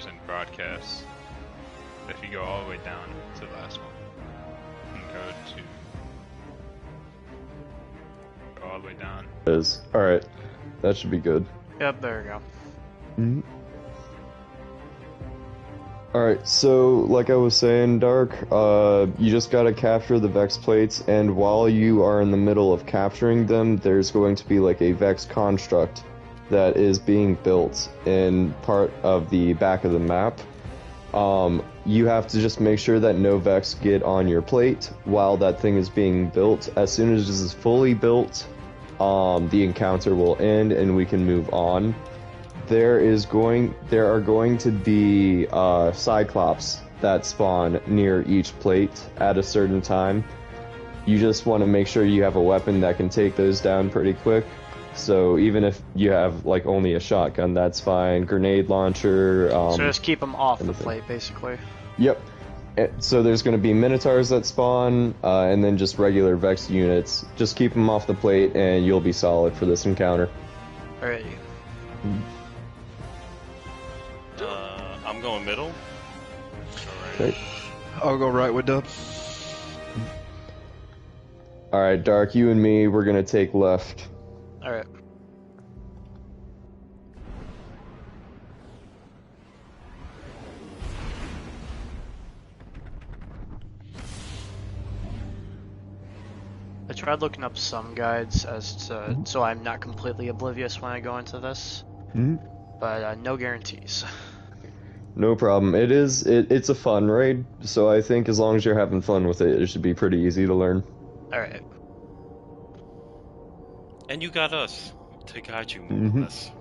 encounters and broadcasts. If you go all the way down to the last one, and go all the way down. Alright, that should be good. Yep, there we go. Mm-hmm. Alright, so like I was saying, Dark, you just gotta capture the Vex plates, and while you are in the middle of capturing them, there's going to be like a Vex construct that is being built in part of the back of the map. You have to just make sure that no Vex get on your plate while that thing is being built. As soon as this is fully built, the encounter will end and we can move on. There are going to be Cyclops that spawn near each plate at a certain time. You just want to make sure you have a weapon that can take those down pretty quick. So even if you have like only a shotgun, that's fine. Grenade launcher. So just keep them off the plate, basically. Yep. So there's going to be Minotaurs that spawn, and then just regular Vex units. Just keep them off the plate, and you'll be solid for this encounter. Alrighty. I'm going middle. Okay. I'll go right with Dub. Alright, Dark, you and me, we're going to take left. Alright. I tried looking up some guides as to, so I'm not completely oblivious when I go into this, but no guarantees. No problem. It's a fun raid, so I think as long as you're having fun with it, it should be pretty easy to learn. Alright. And you got us to guide you more or less.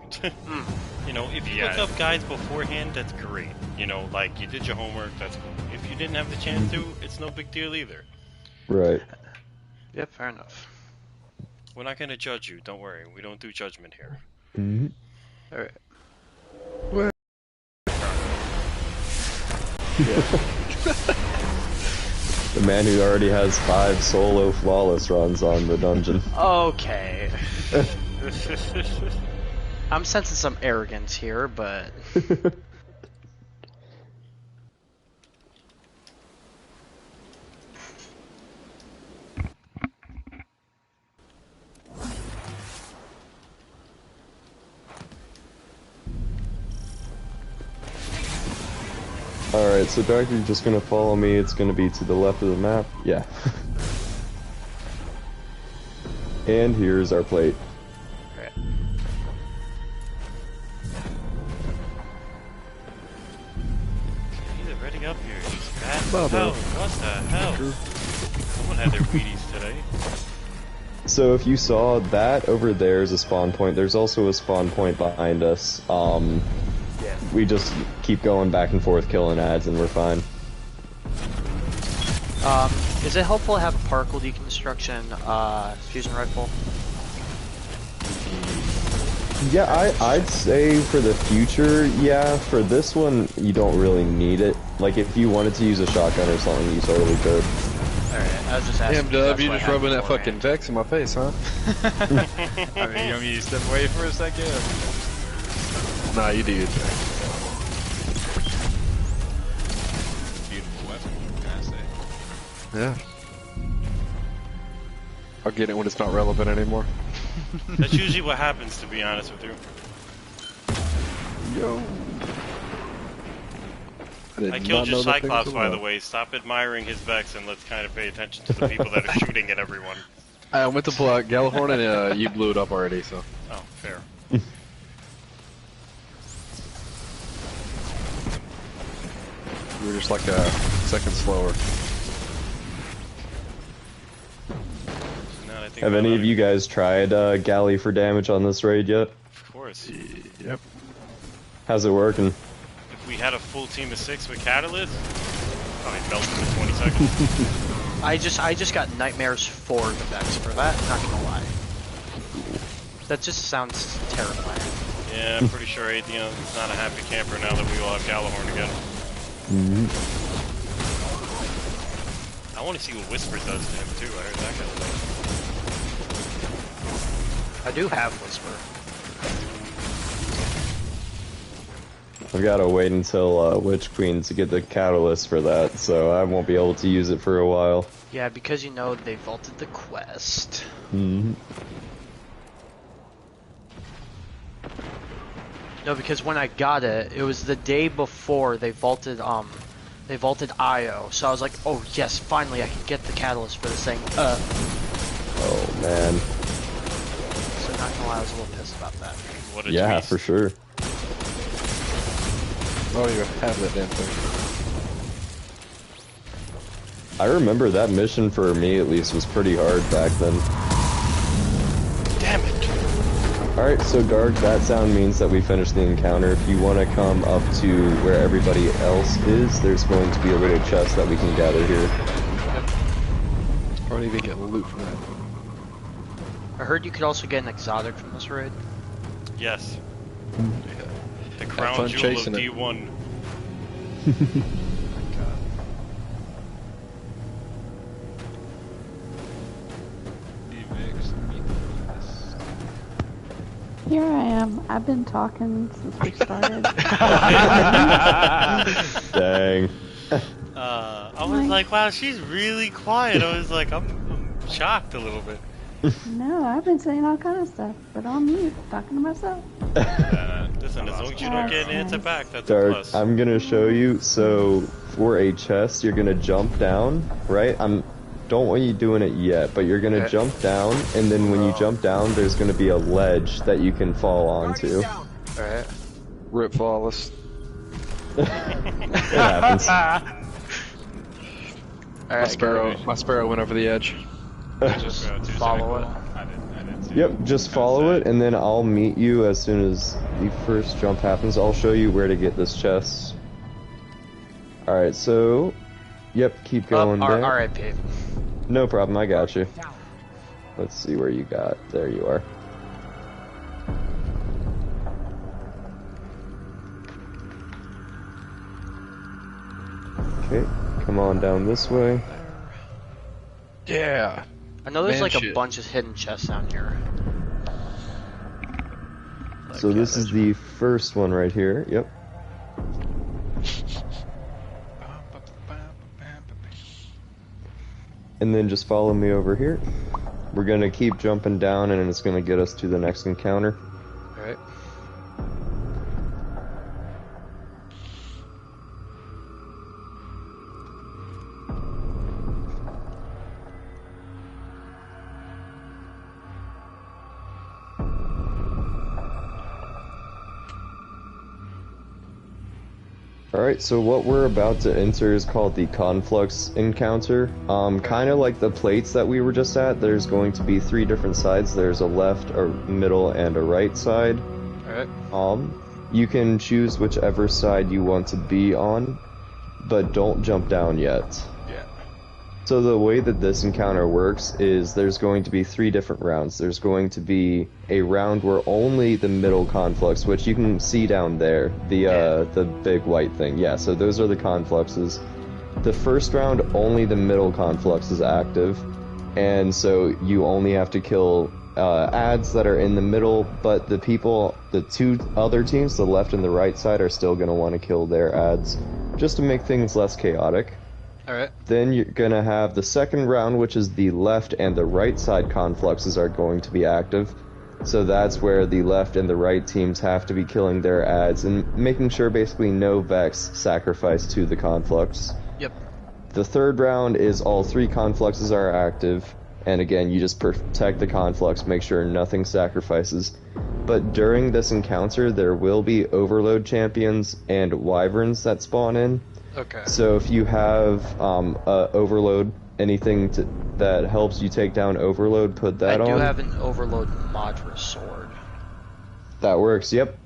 You know, if you look up guides beforehand, that's great. You know, like you did your homework, that's cool. If you didn't have the chance to, it's no big deal either. Right. Yep, fair enough. We're not gonna judge you, don't worry. We don't do judgment here. Alright. Well. The man who already has 5 solo flawless runs on the dungeon. Okay. I'm sensing some arrogance here, but... Alright, so Dark, you're just gonna follow me. It's gonna be to the left of the map. Yeah. And here's our plate. Right. He's already up here. He's fat as hell. What the hell? Someone had their Wheaties today. So if you saw that over there is a spawn point, there's also a spawn point behind us. We just keep going back and forth killing ads and we're fine. Is it helpful to have a particle deconstruction fusion rifle? Yeah, I'd say for the future, yeah. For this one, you don't really need it. Like, if you wanted to use a shotgun or something, you totally could. Alright, I was just asking. Damn, Dub, you just rubbing that fucking Vex in my face, huh? I mean, you want me to step away for a second? Nah, you do. Beautiful weapon, can I say? Yeah. I'll get it when it's not relevant anymore. That's usually what happens, to be honest with you. Yo. I killed your Cyclops, by the way. Stop admiring his Vex and let's kind of pay attention to the people that are shooting at everyone. I went to pull out Galahorn and you blew it up already, so. Oh, fair. You were just like a second slower. Have any of you guys tried Galley for damage on this raid yet? Of course. Yep. How's it working? If we had a full team of 6 with Catalyst, probably melted in 20 seconds. I just got nightmares for the Vex for that, not gonna lie. That just sounds terrifying. Yeah, I'm pretty sure Atheon is not a happy camper now that we all have Galahorn again. I want to see what Whisper does to him too. I heard that kind of thing. I do have Whisper. I've got to wait until Witch Queen to get the catalyst for that, so I won't be able to use it for a while. Yeah, because you know they vaulted the quest. Mm-hmm. No, because when I got it, it was the day before they vaulted IO. So I was like, oh yes, finally I can get the catalyst for this thing. Oh man. So not gonna lie, I was a little pissed about that. What a Yeah, twist. for sure. Oh, you have that damn thing. I remember that mission for me at least was pretty hard back then. Damn it! Alright, so Dark, that sound means that we finished the encounter. If you want to come up to where everybody else is, there's going to be a little chest that we can gather here. I don't even get loot from that. I heard you could also get an exotic from this raid. Yes. Yeah. The Have crown fun jewel of chasing it. D1. Here I am. I've been talking since we started. Dang. I was like, wow, she's really quiet. I was like, I'm shocked a little bit. No, I've been saying all kind of stuff, but on mute, talking to myself. Listen, as long as you don't get an answer back, that's a Dark, plus. I'm gonna show you. So, for a chest, you're gonna jump down, right? Don't want you doing it yet, but you're gonna jump down, and then when you jump down, there's gonna be a ledge that you can fall onto. Alright. Rip Flawless. It happens. My sparrow went over the edge. Just follow it. I didn't see Yep, just follow it, and then I'll meet you as soon as the first jump happens. I'll show you where to get this chest. Alright, so... Yep, keep going there. R.I.P. No problem, I got you. Let's see where you got. There you are. Okay, come on down this way. Yeah. I know there's Man, like a shit. bunch of hidden chests down here. So this is the first one right here. Yep. And then just follow me over here. We're gonna keep jumping down and it's gonna get us to the next encounter. Alright. Alright, so what we're about to enter is called the Conflux Encounter. Kind of like the plates that we were just at, there's going to be 3 different sides. There's a left, a middle, and a right side. Alright. You can choose whichever side you want to be on, but don't jump down yet. Yeah. So the way that this encounter works is there's going to be 3 different rounds. There's going to be a round where only the middle conflux, which you can see down there, the big white thing. Yeah, so those are the confluxes. The first round, only the middle conflux is active, and so you only have to kill ads that are in the middle, but the 2 other teams, the left and the right side, are still going to want to kill their ads, just to make things less chaotic. Alright. Then you're gonna have the second round, which is the left and the right side confluxes are going to be active. So that's where the left and the right teams have to be killing their ads and making sure basically no Vex sacrifice to the conflux. Yep. The third round is all 3 confluxes are active, and again, you just protect the conflux, make sure nothing sacrifices. But during this encounter, there will be overload champions and wyverns that spawn in. Okay. So if you have overload, anything that helps you take down overload, put that on. I do have an overload Madra sword. That works, yep.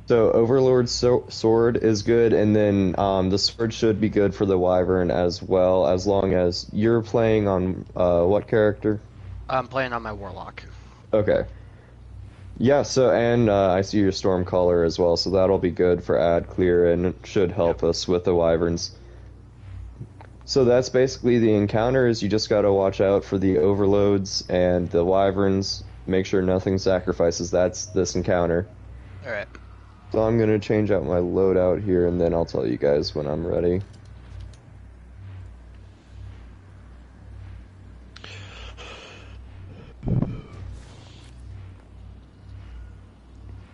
So overlord sword is good, and then the sword should be good for the wyvern as well, as long as you're playing on what character? I'm playing on my warlock. Okay. Yeah, so, and I see your Stormcaller as well, so that'll be good for ad clear, and it should help us with the wyverns. So that's basically the encounter, is you just gotta watch out for the overloads and the wyverns, make sure nothing sacrifices. That's this encounter. Alright. So I'm gonna change out my loadout here, and then I'll tell you guys when I'm ready.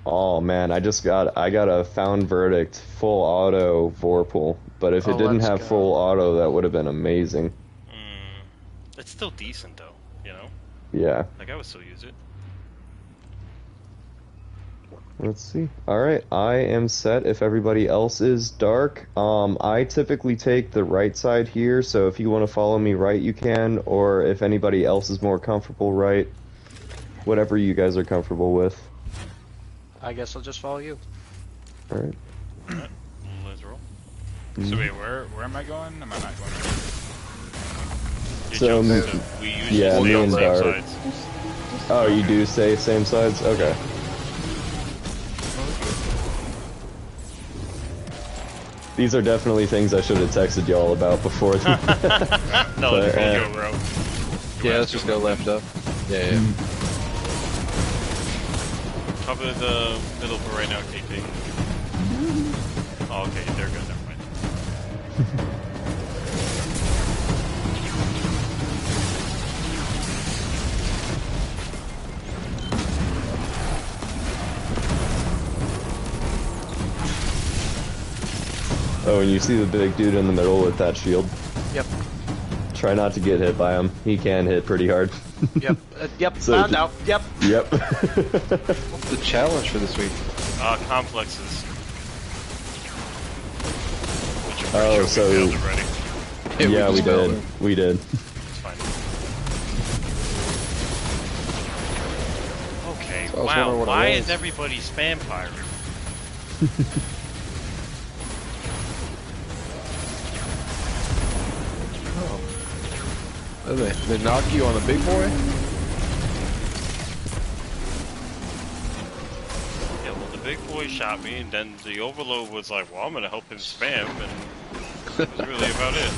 Oh man, I got a found verdict full auto Vorpal, but if it didn't have full auto, that would have been amazing. It's still decent though, you know? Yeah. Like I would still use it. Let's see. Alright, I am set if everybody else is. Dark. I typically take the right side here, so if you want to follow me right, you can, or if anybody else is more comfortable right, whatever you guys are comfortable with. I guess I'll just follow you. Alright. Let's roll. So wait, where am I going? Am I not going? So, we usually yeah, stay me on and same Dark. sides. Oh, you do say same sides? Okay. These are definitely things I should have texted y'all about before. No, let's go, bro. Yeah, let's just go left up. Yeah. Cover the middle for right now, KT. Oh, okay, they're good. Never mind. Oh, and you see the big dude in the middle with that shield? Yep. Try not to get hit by him. He can hit pretty hard. Yep. Yep. So Found out. Yep. Yep. What's the challenge for this week? Complexes. Which I'm Oh, pretty sure so- we failed already. Yeah, we just failed did. it. We did. It's fine. Okay, So I was wow, wondering what it why was. is everybody spam pirate? They knock you on the big boy? Yeah, well, the big boy shot me, and then the overload was like, well, I'm gonna help him spam, and that was really about it.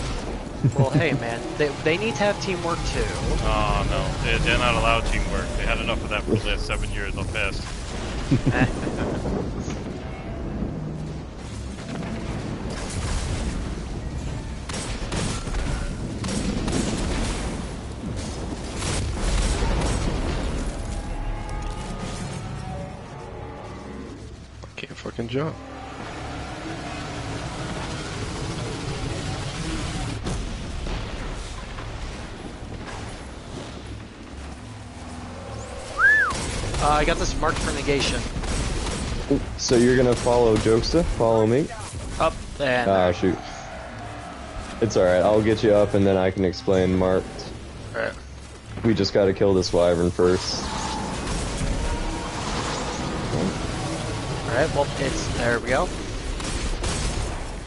Well, hey, man, they need to have teamwork too. Oh, no, they're not allowed teamwork. They had enough of that for the last 7 years on past. Can't fucking jump. I got this marked for negation. So you're gonna follow Jokesta? Follow me? Up and Ah, shoot. It's alright, I'll get you up and then I can explain marked. Alright. We just gotta kill this wyvern first. Alright, well, there we go.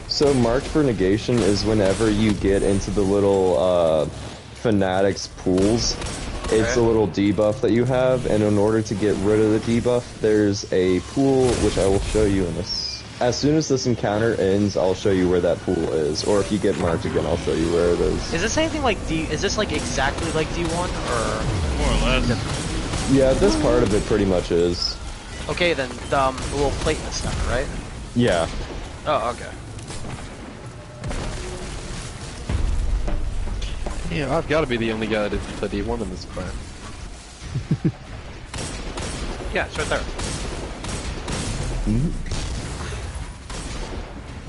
So marked for negation is whenever you get into the little fanatics pools. It's a little debuff that you have, and in order to get rid of the debuff, there's a pool which I will show you in this. As soon as this encounter ends, I'll show you where that pool is, or if you get marked again, I'll show you where it is. Is this anything like D? Is this like exactly like D1 or? More or less. Yeah, this part of it pretty much is. Okay, then the little plate in the center, right? Yeah. Oh, okay. Yeah, I've got to be the only guy that did the D1 in this clan. Yeah, it's right there.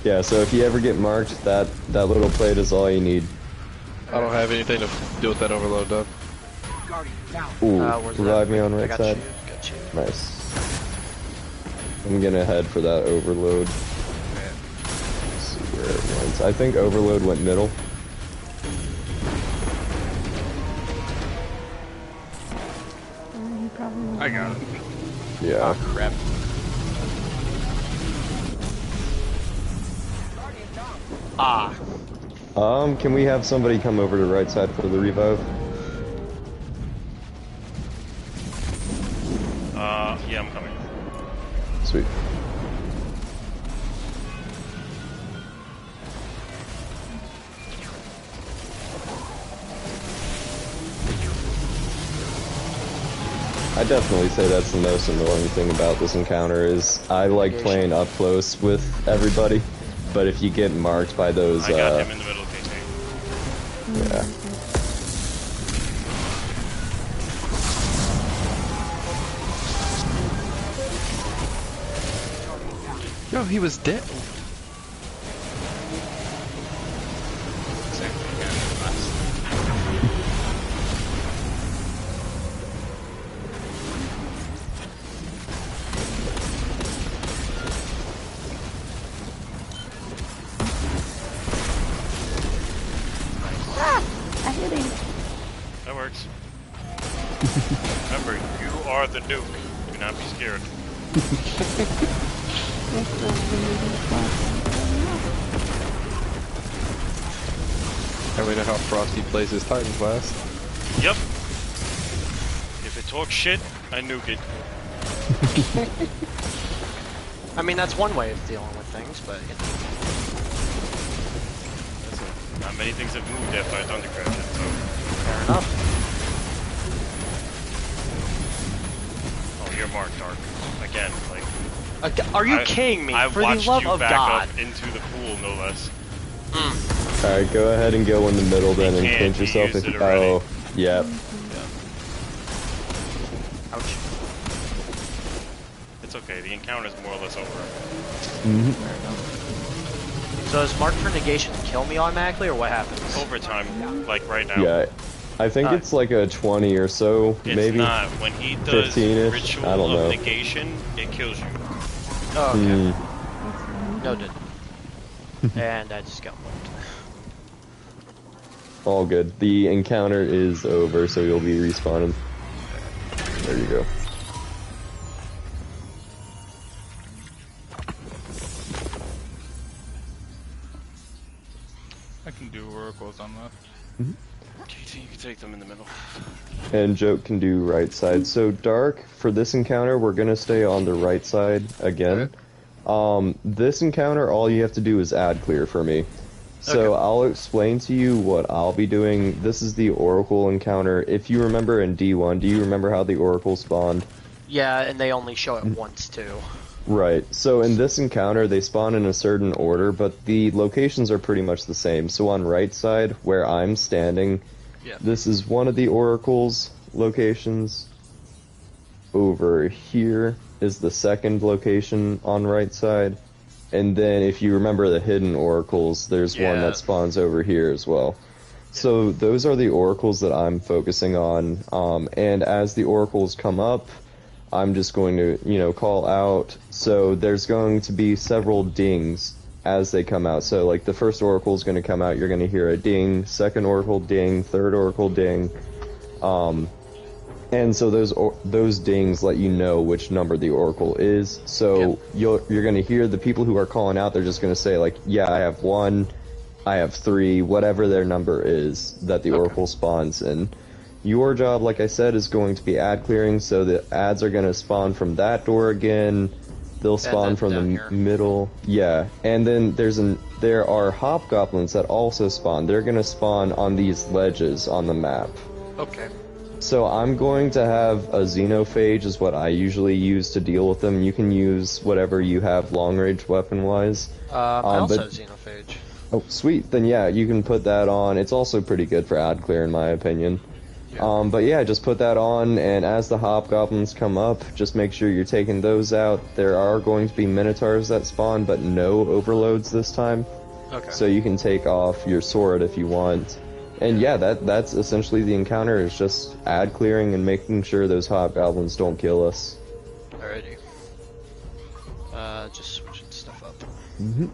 Yeah, so if you ever get marked, that little plate is all you need. I don't have anything to do with that overload, Doug. Ooh, Where's revive that? me on I right got side. you. Got you. Nice. I'm gonna head for that overload. Let's see where it went. I think overload went middle. He probably won't. I got it. Yeah. Crap. Ah. Can we have somebody come over to right side for the revive? Yeah, I'm coming. Sweet. I definitely say that's the most annoying thing about this encounter is I like playing up close with everybody, but if you get marked by those, I got him in the middle, KT. Yeah. Yo, he was dead. Same thing again. Last. I hit him. That works. Remember, you are the Duke. Do not be scared. And we know how Frosty plays his Titan class. Yep. If it talks shit, I nuke it. I mean, that's one way of dealing with things, but you know. Listen, not many things have moved after I thundercrash it, so. Fair enough. Oh, you're marked, Dark. Again, like. Are you kidding me? I For the watched love you of back God. up into the pool, no less. Alright, go ahead and go in the middle then and can't, pinch you yourself used if it already. oh, yep. Ouch. It's okay, the encounter's more or less over. So is marked for negation kill me automatically, or what happens? Overtime, like right now. Yeah. I think it's like a 20 or so, It's maybe. not. When he does 15-ish? ritual I don't know. of negation, it kills you. Oh, okay. Hmm. Noted. And I just got moved. All good. The encounter is over, so you'll be respawning. There you go. I can do oracles on that. KT, you can take them in the middle. And Joke can do right side. So Dark, for this encounter, we're gonna stay on the right side again. This encounter, all you have to do is add clear for me. So Okay. I'll explain to you what I'll be doing. This is the Oracle encounter. If you remember in D1, do you remember how the Oracle spawned? Yeah, and they only show it once too. Right. So in this encounter, they spawn in a certain order, but the locations are pretty much the same. So on right side, where I'm standing, Yeah. this is one of the Oracle's locations. Over here is the second location on right side. And then if you remember the hidden oracles, there's one Yeah. that spawns over here as well. So those are the oracles that I'm focusing on. And as the oracles come up, I'm just going to, call out. So there's going to be several dings as they come out. So like the first oracle is going to come out, you're going to hear a ding, second oracle ding, third oracle ding. And so those dings let you know which number the oracle is. So you're going to hear the people who are calling out, they're just going to say like, yeah, I have 1, I have 3, whatever their number is that the oracle spawns. And your job, like I said, is going to be ad clearing. So the ads are going to spawn from that door again. They'll spawn then from the down here. middle. Yeah. And then there are hobgoblins that also spawn. They're going to spawn on these ledges on the map. Okay. So I'm going to have a xenophage is what I usually use to deal with them. You can use whatever you have long range weapon wise. I also but- have xenophage. Oh, sweet. Then yeah, you can put that on. It's also pretty good for ad clear in my opinion. But yeah, just put that on, and as the hobgoblins come up, just make sure you're taking those out. There are going to be minotaurs that spawn, but no overloads this time. Okay. So you can take off your sword if you want. And yeah, that's essentially the encounter, is just ad clearing and making sure those hobgoblins don't kill us. Alrighty. Just switching stuff up. Mm-hmm.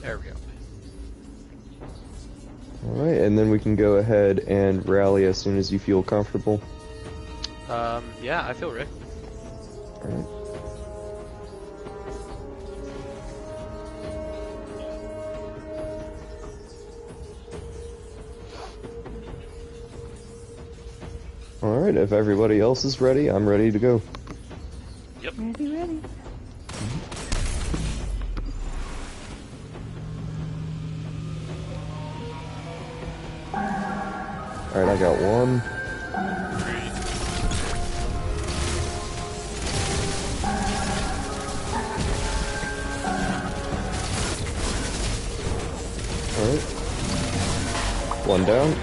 There we go. Alright, and then we can go ahead and rally as soon as you feel comfortable. Yeah, I feel ready. Alright. Alright, if everybody else is ready, I'm ready to go. Yep. Ready. Alright, I got one. Alright. One down.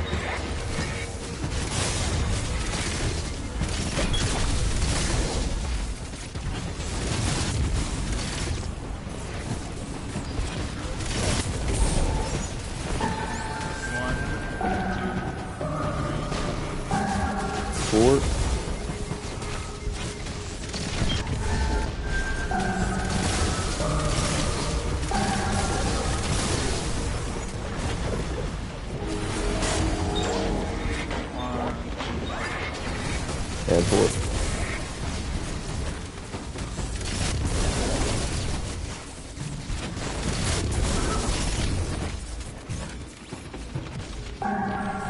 Four. And four.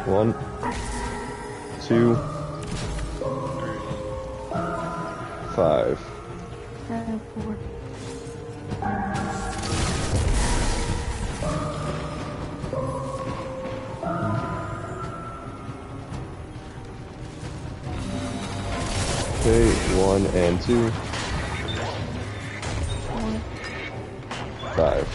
One, two, 5. 4. Okay, 1 and 2. 5.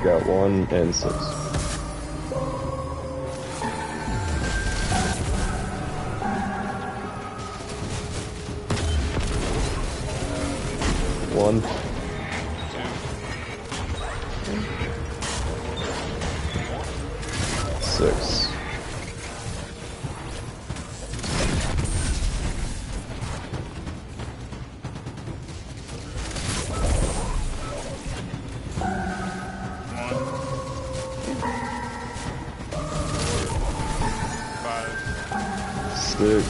Got 1 and 6. One. 6. Six,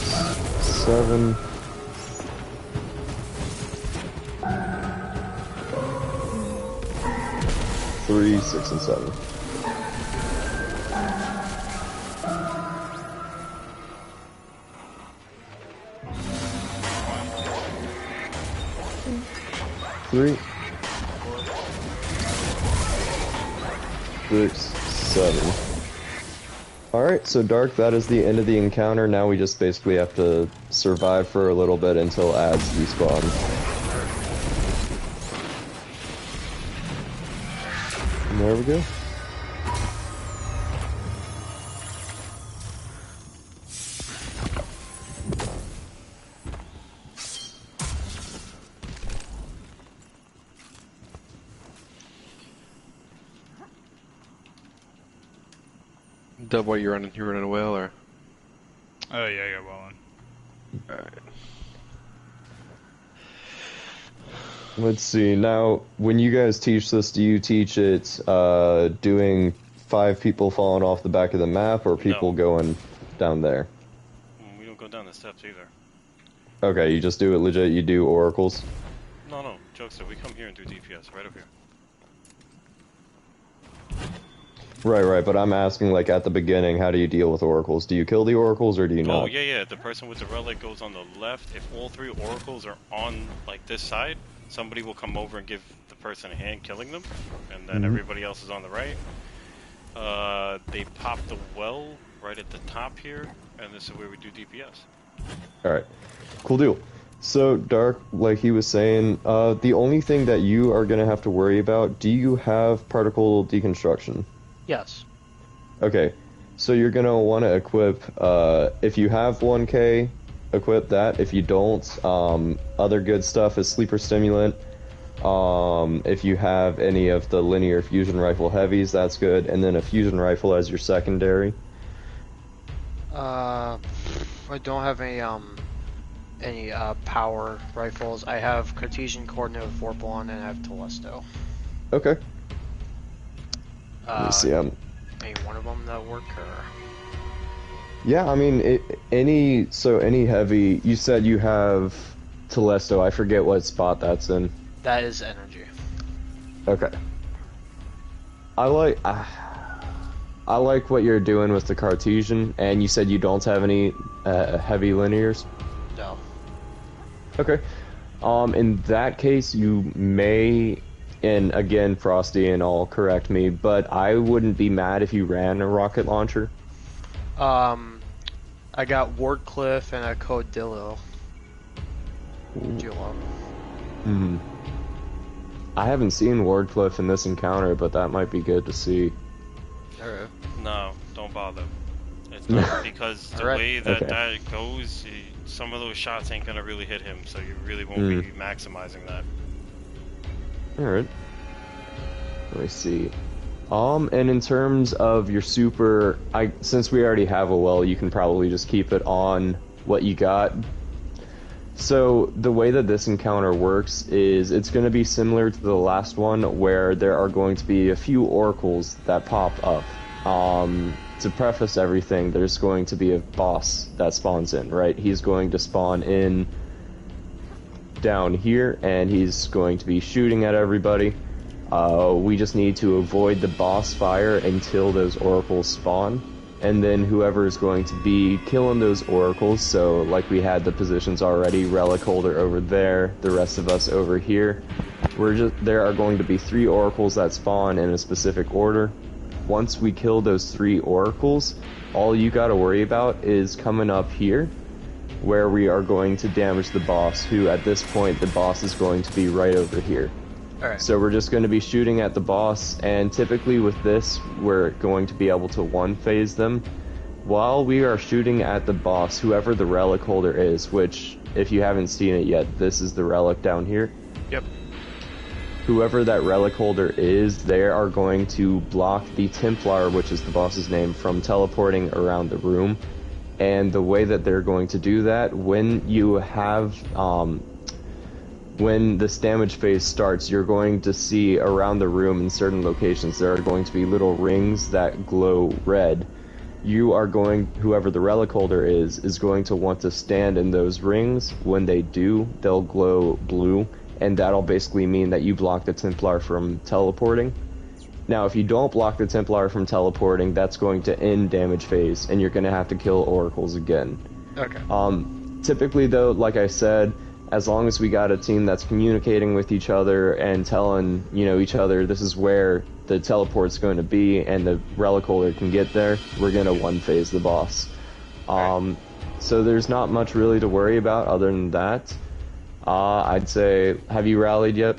7. 3, 6, and 7. Three, 6, 7. Alright, so Dark, that is the end of the encounter. Now we just basically have to survive for a little bit until ads respawn. And there we go. Dub, what you running? You running a whale or? Oh yeah, I got well on. Alright. Let's see, now, when you guys teach this, do you teach it doing 5 people falling off the back of the map, or people going down there? We don't go down the steps either. Okay, you just do it legit, you do oracles? No, jokester, we come here and do DPS, right up here. Right, but I'm asking, like, at the beginning, how do you deal with oracles? Do you kill the oracles, or do you not? Oh, yeah, the person with the relic goes on the left. If all 3 oracles are on, like, this side, somebody will come over and give the person a hand killing them, and then everybody else is on the right. They pop the well right at the top here, and this is where we do DPS. Alright, cool deal. So, Dark, like he was saying, the only thing that you are going to have to worry about, do you have particle deconstruction? Yes. Okay, so you're going to want to equip, if you have 1K, equip that. If you don't, other good stuff is Sleeper Stimulant. If you have any of the linear fusion rifle heavies, that's good. And then a fusion rifle as your secondary. I don't have any power rifles. I have Cartesian Coordinate with Vorpal and I have Telesto. Okay. Let me see. Any one of them that work, or? Yeah, I mean, any heavy. You said you have Telesto. I forget what spot that's in. That is energy. Okay. I like what you're doing with the Cartesian, and you said you don't have any heavy linears? No. Okay. In that case, you may, and again, Frosty and all correct me, but I wouldn't be mad if you ran a rocket launcher. I got Wardcliff and a Codillo. Duo. Hmm. I haven't seen Wardcliff in this encounter, but that might be good to see. Alright. No, don't bother. It's not because the way that that goes, some of those shots ain't gonna really hit him, so you really won't be maximizing that. Alright. Let me see. And in terms of your super, since we already have a well, you can probably just keep it on what you got. So the way that this encounter works is it's going to be similar to the last one, where there are going to be a few oracles that pop up. To preface everything, there's going to be a boss that spawns in, right? He's going to spawn in down here, and he's going to be shooting at everybody. We just need to avoid the boss fire until those oracles spawn, and then whoever is going to be killing those oracles, so like we had the positions already, Relic Holder over there, the rest of us over here, there are going to be 3 oracles that spawn in a specific order. Once we kill those 3 oracles, all you gotta worry about is coming up here, where we are going to damage the boss, who at this point the boss is going to be right over here. Alright. So we're just going to be shooting at the boss, and typically with this, we're going to be able to one-phase them. While we are shooting at the boss, whoever the relic holder is, which, if you haven't seen it yet, this is the relic down here. Yep. Whoever that relic holder is, they are going to block the Templar, which is the boss's name, from teleporting around the room. And the way that they're going to do that, when you have... when this damage phase starts, you're going to see around the room in certain locations there are going to be little rings that glow red. Whoever the relic holder is going to want to stand in those rings. When they do, they'll glow blue, and that'll basically mean that you block the Templar from teleporting. Now, if you don't block the Templar from teleporting, that's going to end damage phase, and you're going to have to kill oracles again. Okay. Typically, though, like I said, as long as we got a team that's communicating with each other and telling, each other this is where the teleport's going to be and the relic holder can get there, we're going to one-phase the boss. So there's not much really to worry about other than that. I'd say, have you rallied yet?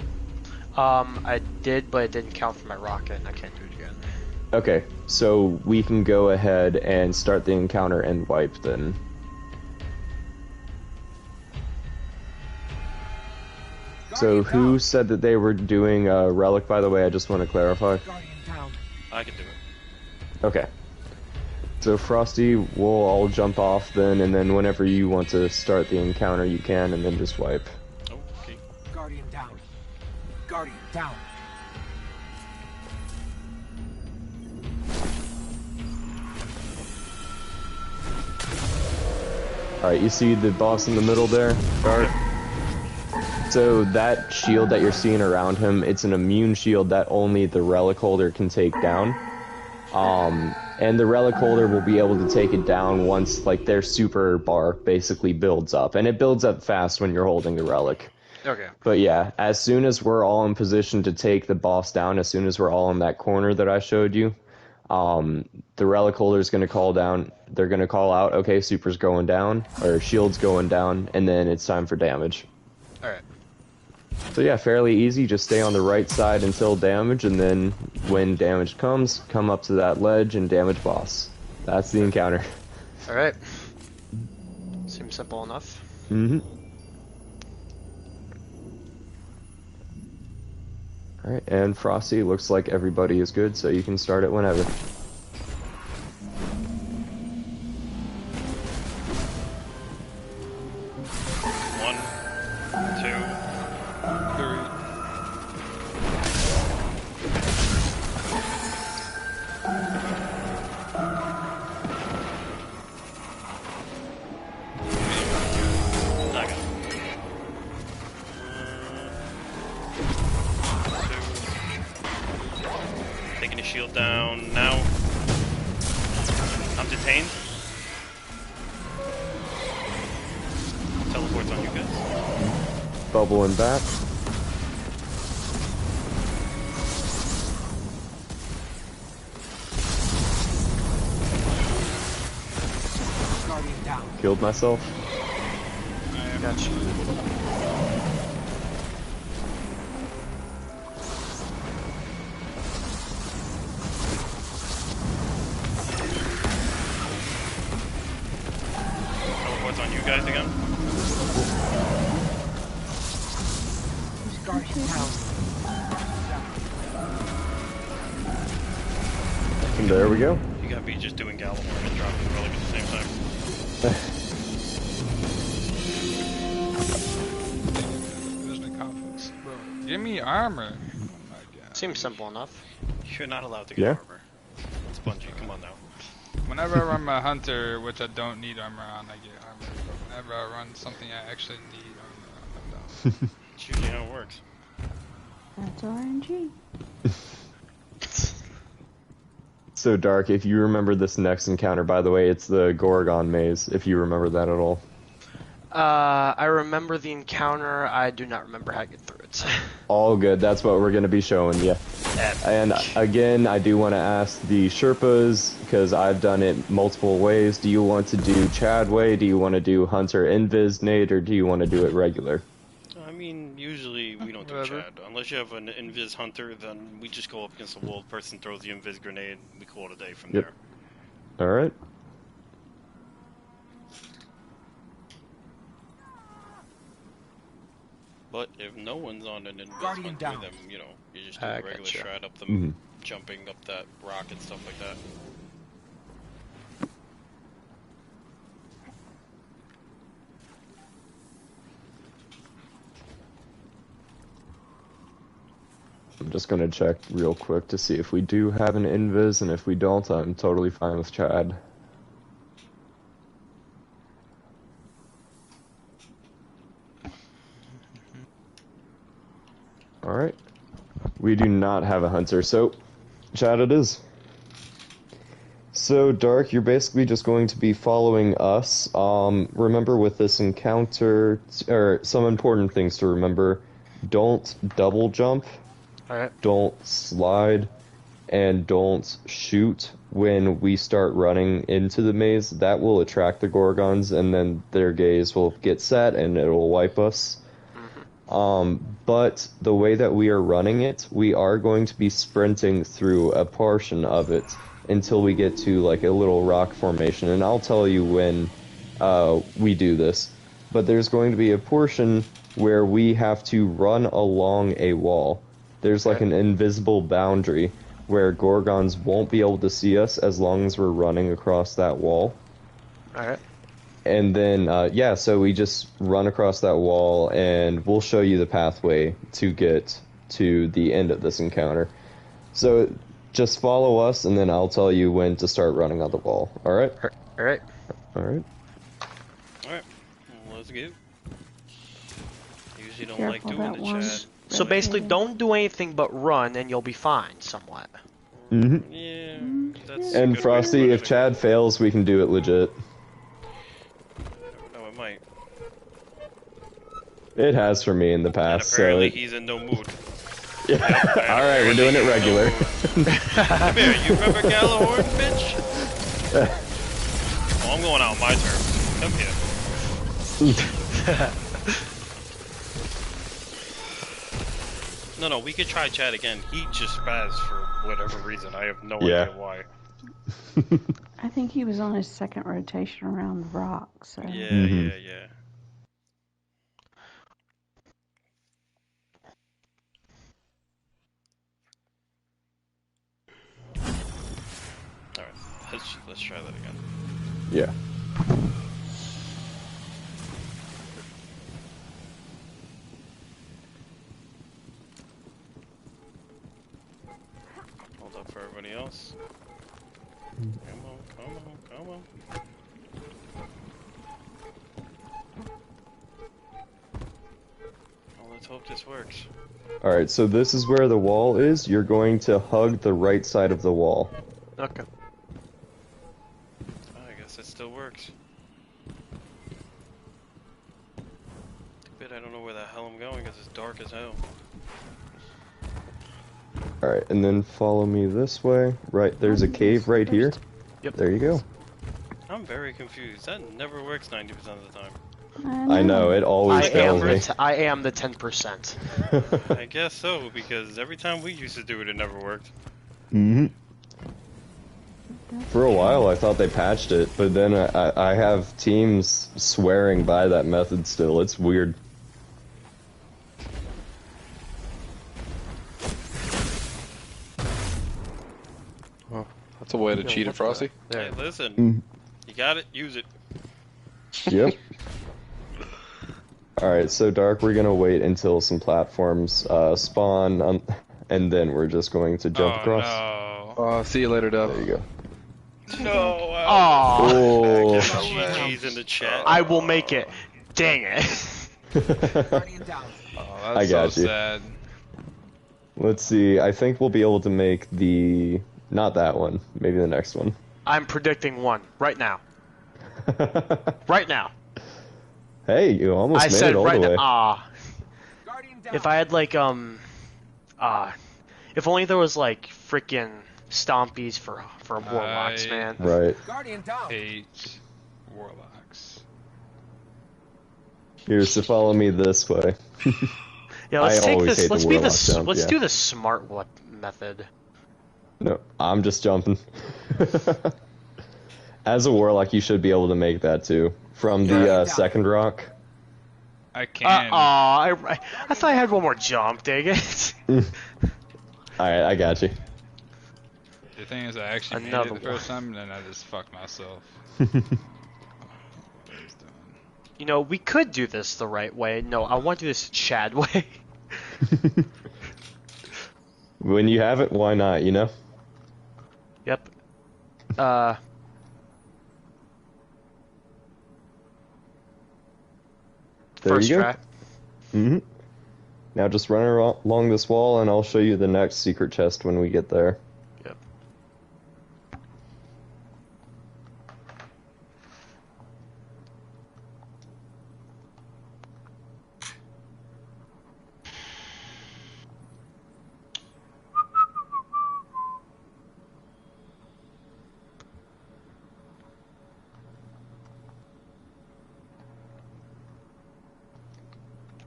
I did, but it didn't count for my rocket, and I can't do it again. Okay, so we can go ahead and start the encounter and wipe then. So who said that they were doing a relic, by the way? I just want to clarify. I can do it. Okay. So Frosty, we'll all jump off then, and then whenever you want to start the encounter, you can, and then just wipe. Okay. Guardian down. Guardian down. Alright, you see the boss in the middle there, Dark? So that shield that you're seeing around him, it's an immune shield that only the relic holder can take down. And the relic holder will be able to take it down once their super bar basically builds up. And it builds up fast when you're holding the relic. Okay. But yeah, as soon as we're all in position to take the boss down, as soon as we're all in that corner that I showed you, the relic holder is going to call down. They're going to call out, okay, super's going down, or shield's going down, and then it's time for damage. Alright. So yeah, fairly easy. Just stay on the right side until damage, and then when damage comes, come up to that ledge and damage boss. That's the encounter. Alright. Seems simple enough. Mm-hmm. Alright, and Frosty, looks like everybody is good, so you can start it whenever. Shield down now. I'm detained. Teleports on you guys. Bubbling back. Guardian down. Killed myself. Gotcha. Teleports on you guys again. Guardian down. And there we go. You got me just doing Galahorn and dropping Relic at the same time. There's no conflicts. Bro, give me armor. Oh my god. Seems simple enough. You're not allowed to get Yeah. armor. It's Bungie, come on now. Whenever I run my hunter, which I don't need armor on, I get armor. But whenever I run something I actually need armor on, I don't. It's usually how it works. That's RNG. So Dark, if you remember this next encounter, by the way, it's the Gorgon Maze, if you remember that at all. I remember the encounter. I do not remember how to get through it. All good, that's what we're going to be showing you. And again, I do want to ask the Sherpas, because I've done it multiple ways, do you want to do Chad way, do you want to do Hunter Invis Nade, or do you want to do it regular? I mean, usually we don't do Whatever. Chad. Unless you have an Invis Hunter, then we just go up against the wall, person throws the Invis grenade, we call it a day from Yep. there. Alright. But if no one's on an Invis Guardian Hunter, down. then, you know, you just do a regular gotcha. Shred up them, Mhm. jumping up that rock and stuff like that. I'm just going to check real quick to see if we do have an Invis, and if we don't, I'm totally fine with Chad. Alright. We do not have a Hunter, so Chad it is. So, Dark, you're basically just going to be following us. Remember with this encounter, or some important things to remember, don't double jump. Alright. Don't slide, and don't shoot when we start running into the maze. That will attract the Gorgons, and then their gaze will get set, and it will wipe us. But the way that we are running it, we are going to be sprinting through a portion of it until we get to like a little rock formation, and I'll tell you when we do this. But there's going to be a portion where we have to run along a wall. There's like an invisible boundary where Gorgons won't be able to see us as long as we're running across that wall. Alright. And then, yeah, so we just run across that wall, and we'll show you the pathway to get to the end of this encounter. So just follow us, and then I'll tell you when to start running on the wall. Alright? Alright. Alright. Alright, well, let's go. Usually don't Careful like doing that the one. Chad. So basically, don't do anything but run, and you'll be fine, somewhat. Mm-hmm. Yeah, that's a And good Frosty, way to if run it. Chad fails, we can do it legit. No, it might. It has for me in the And past, apparently so... he's in no mood. Yeah. Alright, we're doing it regular. Come here, you remember Galahorn, bitch? Oh, I'm going out on my turn. Come here. No, we could try Chad again. He just spazzed for whatever reason. I have no Yeah. idea why. I think he was on his second rotation around the rock, so. Yeah, Mhm. yeah. Alright, let's try that again. Yeah. Hold up for everybody else. Come on, come on, come on. Well, let's hope this works. Alright, so this is where the wall is. You're going to hug the right side of the wall. Okay. I guess it still works. Too bad I don't know where the hell I'm going because it's dark as hell. Alright, and then follow me this way. Right, there's a cave right here. Yep. There you go. I'm very confused. That never works 90% of the time. I know, it always fails me. I am the 10%. I guess so, because every time we used to do it, it never worked. For a while, I thought they patched it, but then I have teams swearing by that method still. It's weird. That's a way to cheat it, Frosty. Hey, listen. You got it, use it. Yep. Alright, so Dark, we're gonna wait until some platforms spawn, and then we're just going to jump across. No. See you later, Dove. There you go. No. Oh. GG's in the chat. I will make it. Dang it. Guardian down. Oh, that's I got so you. sad. Let's see, I think we'll be able to make the... Not that one, maybe the next one. I'm predicting one right now. Right now. Hey, you almost I made said it all right the way. now. Guardian down. If I had like if only there was like freaking stompies for warlocks, man. Right. Guardian down. Hate warlocks. Here, so follow me this way. Yeah, let's I take always this. hate Let's the be warlock the. jump, Let's yeah. do the smart method. No, I'm just jumping. As a warlock, you should be able to make that too. From the second rock. I can. I thought I had one more jump. Dang it. Alright, I got you. The thing is, I actually made Another it the one. first time, and then I just fucked myself. You know, we could do this the right way. No, I want to do this Chad way. When you have it, why not, you know? Yep. There First you go. try. Now just run along this wall and I'll show you the next secret chest when we get there. Yep.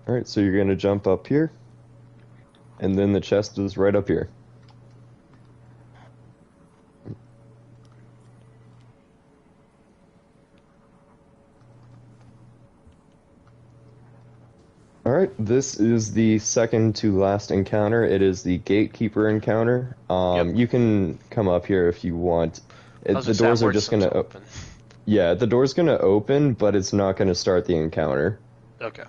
Alright, so you're gonna jump up here. And then the chest is right up here. Alright, this is the second to last encounter. It is the Gatekeeper Encounter. Yep. You can come up here if you want. I was The gonna say, doors I'm are just already gonna... open. Yeah, the door's gonna open, but it's not gonna start the encounter. Okay.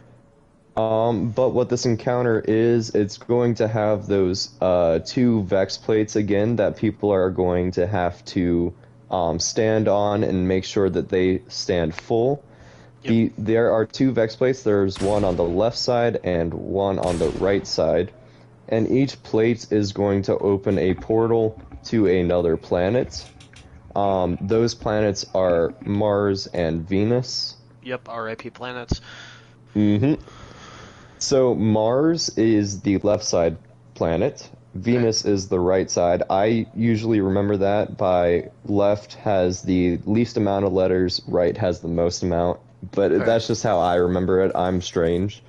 But what this encounter is, it's going to have those 2 Vex plates again that people are going to have to stand on and make sure that they stand full. Yep. There are 2 Vex plates. There's one on the left side and one on the right side. And each plate is going to open a portal to another planet. Those planets are Mars and Venus. Yep. RIP planets. So Mars is the left side planet. Venus is the right side. I usually remember that by left has the least amount of letters, right has the most amount. But that's just how I remember it. I'm strange.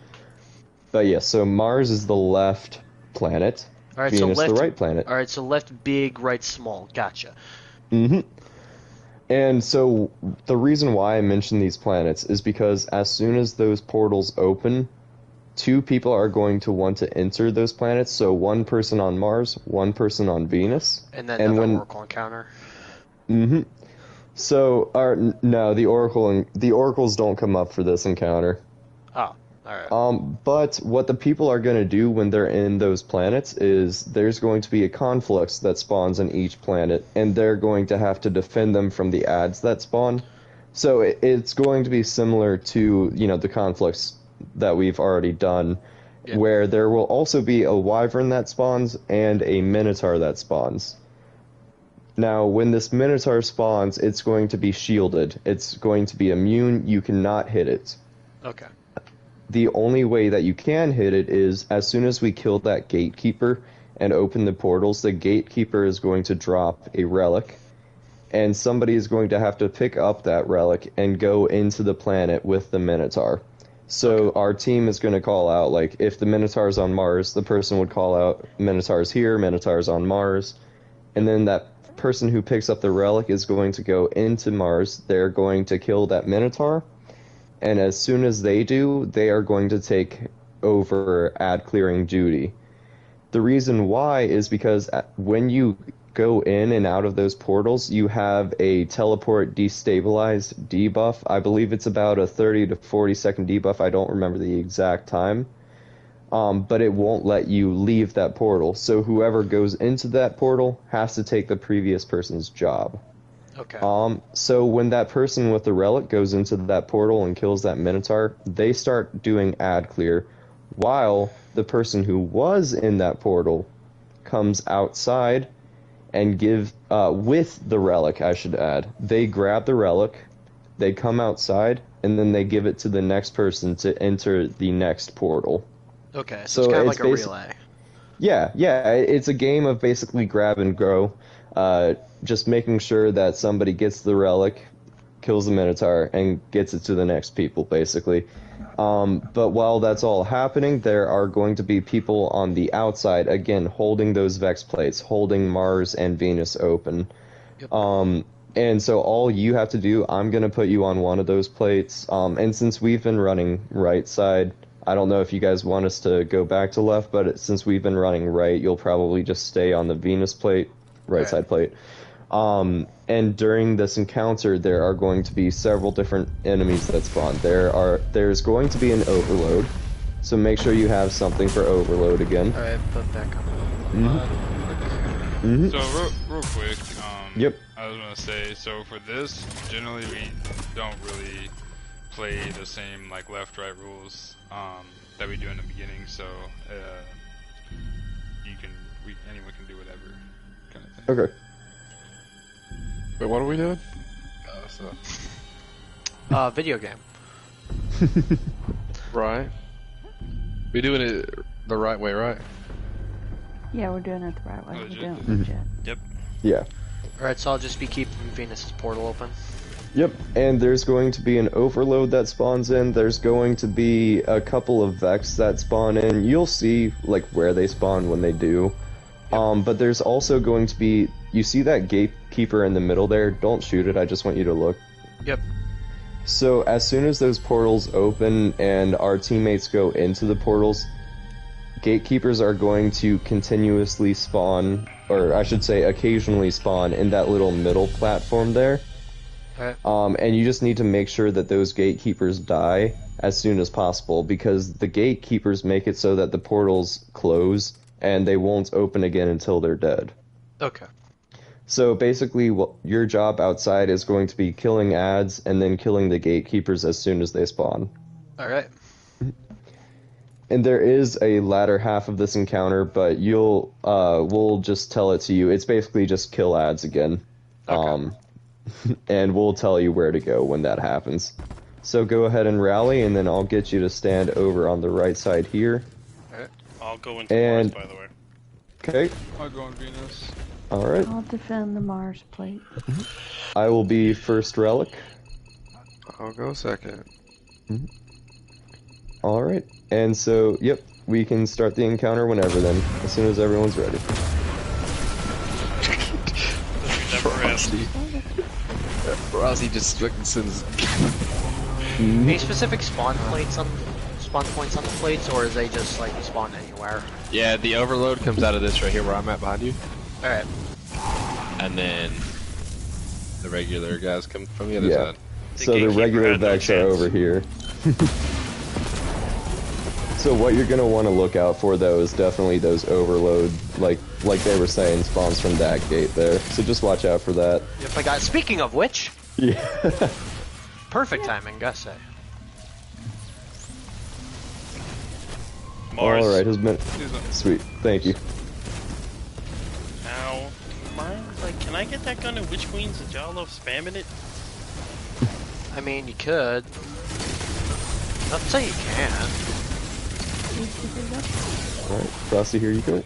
But yeah, so Mars is the left planet. All right. Venus so left, the right planet. All right. So left big, right small. Gotcha. And so the reason why I mention these planets is because as soon as those portals open, 2 people are going to want to enter those planets. So 1 person on Mars, 1 person on Venus. And then another Oracle encounter. So, no, the oracles don't come up for this encounter. Oh, alright. But what the people are going to do when they're in those planets is there's going to be a conflux that spawns on each planet, and they're going to have to defend them from the adds that spawn. So it's going to be similar to, the conflicts that we've already done. Yep. where there will also be a wyvern that spawns and a minotaur that spawns. Now, when this minotaur spawns, it's going to be shielded. It's going to be immune. You cannot hit it. Okay. The only way that you can hit it is as soon as we kill that gatekeeper and open the portals, the gatekeeper is going to drop a relic, and somebody is going to have to pick up that relic and go into the planet with the minotaur. So our team is going to call out, like, if the Minotaur's on Mars, the person would call out, Minotaur's here, Minotaur's on Mars. And then that person who picks up the relic is going to go into Mars. They're going to kill that Minotaur. And as soon as they do, they are going to take over ad clearing duty. The reason why is because when you go in and out of those portals, you have a teleport destabilized debuff. I believe it's about a 30 to 40 second debuff. I don't remember the exact time. But it won't let you leave that portal. So whoever goes into that portal has to take the previous person's job. Okay. So when that person with the relic goes into that portal and kills that Minotaur, they start doing ad clear, while the person who was in that portal comes outside and give, with the relic, I should add. They grab the relic, they come outside, and then they give it to the next person to enter the next portal. Okay, so it's kind of like a relay. Yeah, it's a game of basically grab and go, just making sure that somebody gets the relic, kills the Minotaur, and gets it to the next people, basically. But while that's all happening, there are going to be people on the outside, again, holding those Vex plates, holding Mars and Venus open. Yep. And so all you have to do, I'm going to put you on one of those plates. And since we've been running right side, I don't know if you guys want us to go back to left, but since we've been running right, you'll probably just stay on the Venus plate, right side plate. And during this encounter, there are going to be several different enemies that spawn. There's going to be an overload, so make sure you have something for overload again. Alright, put back up. So real quick, Yep. I was gonna say, so for this, generally we don't really play the same like left-right rules that we do in the beginning. So anyone can do whatever kind of thing. Okay. Wait, what are we doing? Video game. Right. We're doing it the right way, right? Yeah, we're doing it the right way. Oh, We're legit? doing it legit. Yep. Yeah. Alright, so I'll just be keeping Venus's portal open. Yep, and there's going to be an overload that spawns in. There's going to be a couple of Vex that spawn in. You'll see, like, where they spawn when they do. But there's also going to be... You see that gatekeeper in the middle there? Don't shoot it, I just want you to look. Yep. So as soon as those portals open and our teammates go into the portals, gatekeepers are going to continuously spawn, or I should say occasionally spawn, in that little middle platform there. Okay. And you just need to make sure that those gatekeepers die as soon as possible, because the gatekeepers make it so that the portals close and they won't open again until they're dead. Okay. So basically, your job outside is going to be killing ads and then killing the gatekeepers as soon as they spawn. Alright. And there is a latter half of this encounter, but we'll just tell it to you. It's basically just kill ads again. Okay. And we'll tell you where to go when that happens. So go ahead and rally, and then I'll get you to stand over on the right side here. Alright. I'll go into Mars, by the way. Okay. I'll go on Venus. Alright. I'll defend the Mars plate. I will be first relic. I'll go second. Alright. And so, yep, we can start the encounter whenever then, as soon as everyone's ready. Rossi just fucking sends. Any specific spawn points on the plates, or is they just like spawn anywhere? Yeah, the overload comes out of this right here where I'm at behind you. Alright. And then the regular guys come from the other side. So the regular Vex are over here. So what you're gonna want to look out for though is definitely those overload, like they were saying, spawns from that gate there. So just watch out for that. If I got, speaking of which, Yeah. perfect timing, gotta say. Mars. Alright, has been... Sweet, thank you. Now, like, can I get that gun at Witch Queens? Did y'all love spamming it? I mean, you could. Not to say you can. Alright, Frosty, here you go.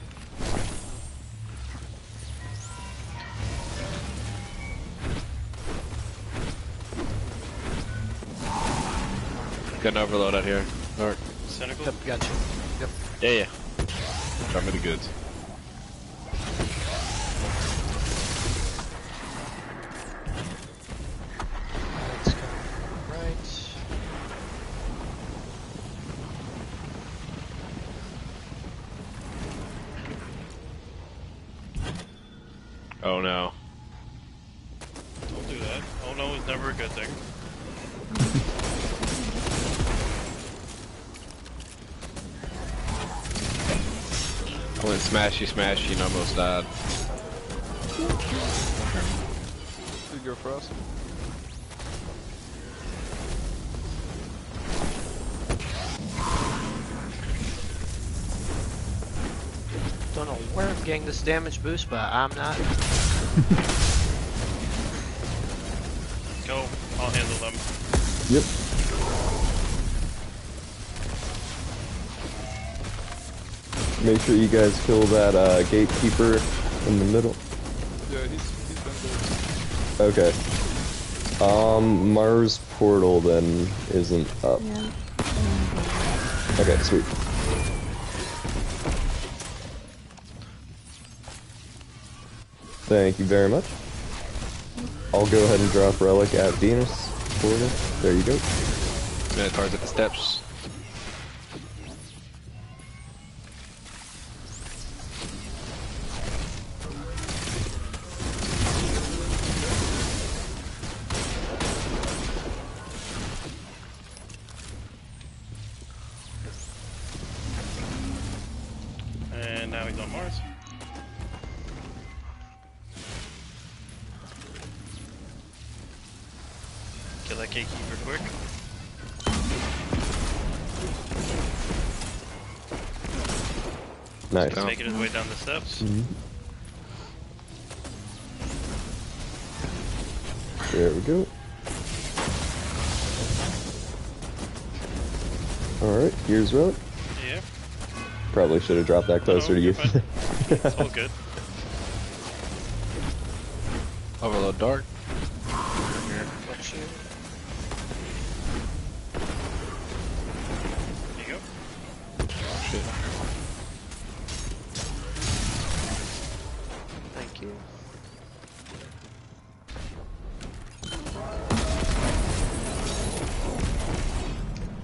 Got an overload out here. Dark. Cynical? Yep, gotcha. Yep. Yeah. Drop me the goods. Let's go right. Oh no. Don't do that. Oh no is never a good thing. I went smashy and almost died. Good go for us. Don't know where I'm getting this damage boost, but I'm not. Go. I'll handle them. Yep. Make sure you guys kill that gatekeeper in the middle. Yeah, he's been good. Okay. Mars portal then isn't up. Yeah. Okay, sweet. Thank you very much. I'll go ahead and drop relic at Venus portal. There you go. Minotaurs at the steps. And now he's on Mars. Kill that gatekeeper quick. Nice. He's making his way down the steps. There we go. Alright, here's relic. Yeah. Probably should have dropped that closer to you. you're fine. It's all good. Overload dark. Let's shoot. There you go. Shit. Thank you.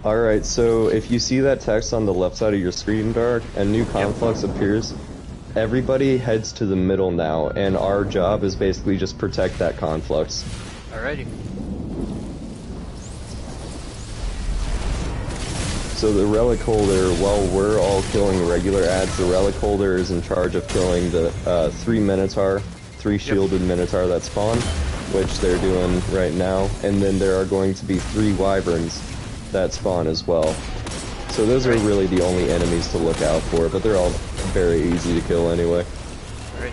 Alright, so if you see that text on the left side of your screen, Dark, and new Conflux appears, everybody heads to the middle now, and our job is basically just protect that Conflux. Alrighty. So the Relic Holder, while we're all killing regular ads, the Relic Holder is in charge of killing the 3 Minotaur, 3 shielded Minotaur that spawn, which they're doing right now, and then there are going to be 3 Wyverns that spawn as well. So those are really the only enemies to look out for, but they're all very easy to kill anyway. Alright.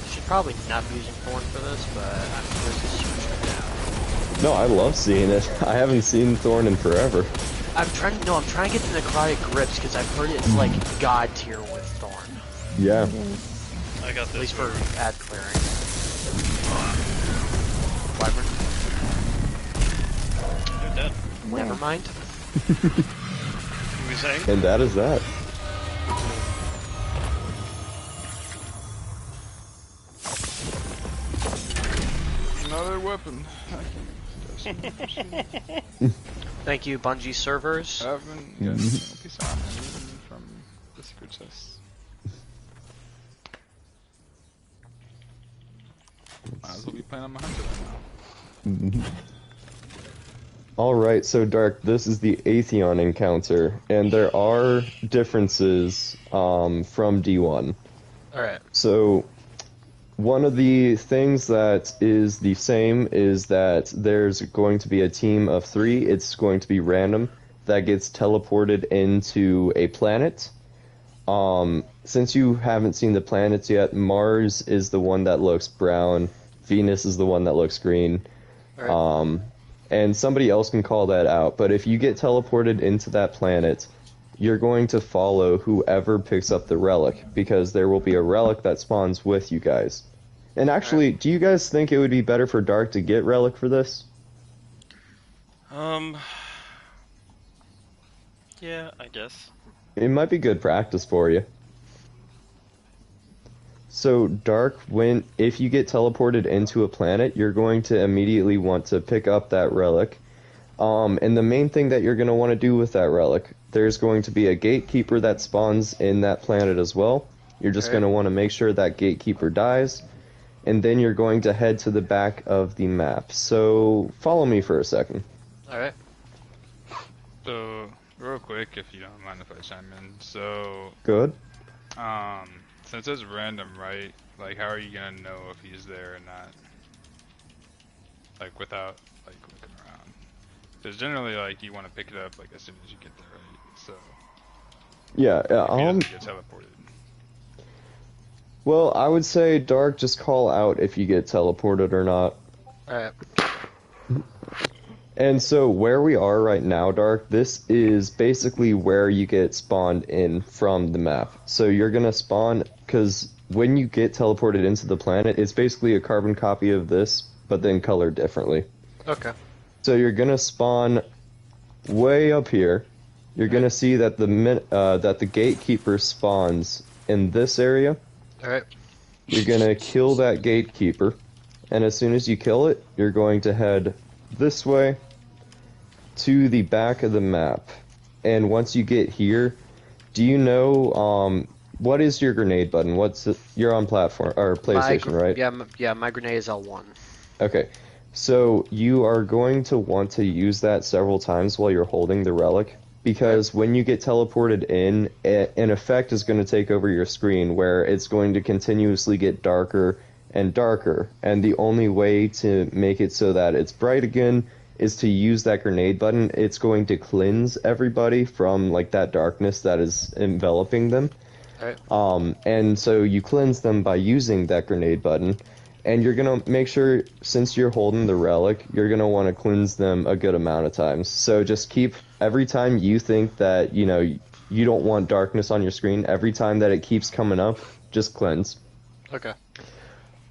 Should probably not be using Thorn for this, but I'm going to switch right now. No, I love seeing it. I haven't seen Thorn in forever. I'm trying to get the necrotic grips because I've heard it's like god tier with Thorn. Yeah. I got this. At least for ad clearing. Wyvern. You're dead. Never mind. What were you saying? And that is that. Another weapon. Thank you, Bungie servers. I haven't gotten a piece of armor from the secret chest. Might as well be playing on my hunter right now. Alright, so Dark, this is the Atheon encounter, and there are differences from D1. Alright. So, one of the things that is the same is that there's going to be a team of 3. It's going to be random that gets teleported into a planet. Since you haven't seen the planets yet, Mars is the one that looks brown, Venus is the one that looks green, Right. and somebody else can call that out. But if you get teleported into that planet, you're going to follow whoever picks up the relic, because there will be a relic that spawns with you guys. And actually, do you guys think it would be better for Dark to get relic for this? Yeah, I guess. It might be good practice for you. So, Dark, if you get teleported into a planet, you're going to immediately want to pick up that relic. And the main thing that you're going to want to do with that relic, there's going to be a gatekeeper that spawns in that planet as well. You're just going to want to make sure that gatekeeper dies, and then you're going to head to the back of the map. So, follow me for a second. Alright. So, real quick, if you don't mind if I chime in. So, Good. since it's random, right? Like, how are you gonna know if he's there or not? Like, without, like, looking around. Because generally, like, you want to pick it up, like, as soon as you get there, right? So, Yeah, if he doesn't get teleported. well, I would say, Dark, just call out if you get teleported or not. Alright. And so where we are right now, Dark, this is basically where you get spawned in from the map. So you're going to spawn, because when you get teleported into the planet, it's basically a carbon copy of this, but then colored differently. Okay. So you're going to spawn way up here. You're going to see that the gatekeeper spawns in this area. Alright. You're going to kill that gatekeeper, and as soon as you kill it, you're going to head this way to the back of the map. And once you get here, do you know what is your grenade button? You're on platform or PlayStation, right? Yeah, my grenade is L1. Okay. So you are going to want to use that several times while you're holding the relic, because when you get teleported in, an effect is going to take over your screen where it's going to continuously get darker and darker, and the only way to make it so that it's bright again is to use that grenade button. It's going to cleanse everybody from like that darkness that is enveloping them. Alright. And so you cleanse them by using that grenade button, and you're gonna make sure, since you're holding the relic, you're gonna want to cleanse them a good amount of times. So just keep, every time you think that, you know, you don't want darkness on your screen, every time that it keeps coming up, just cleanse. Okay.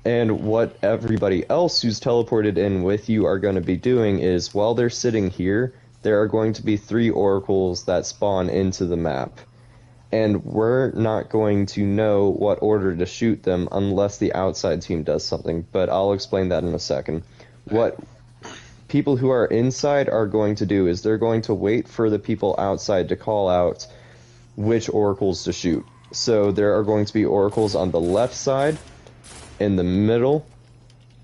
And what everybody else who's teleported in with you are going to be doing is, while they're sitting here, there are going to be 3 oracles that spawn into the map. And we're not going to know what order to shoot them unless the outside team does something, but I'll explain that in a second. What people who are inside are going to do is they're going to wait for the people outside to call out which oracles to shoot. So there are going to be oracles on the left side, in the middle,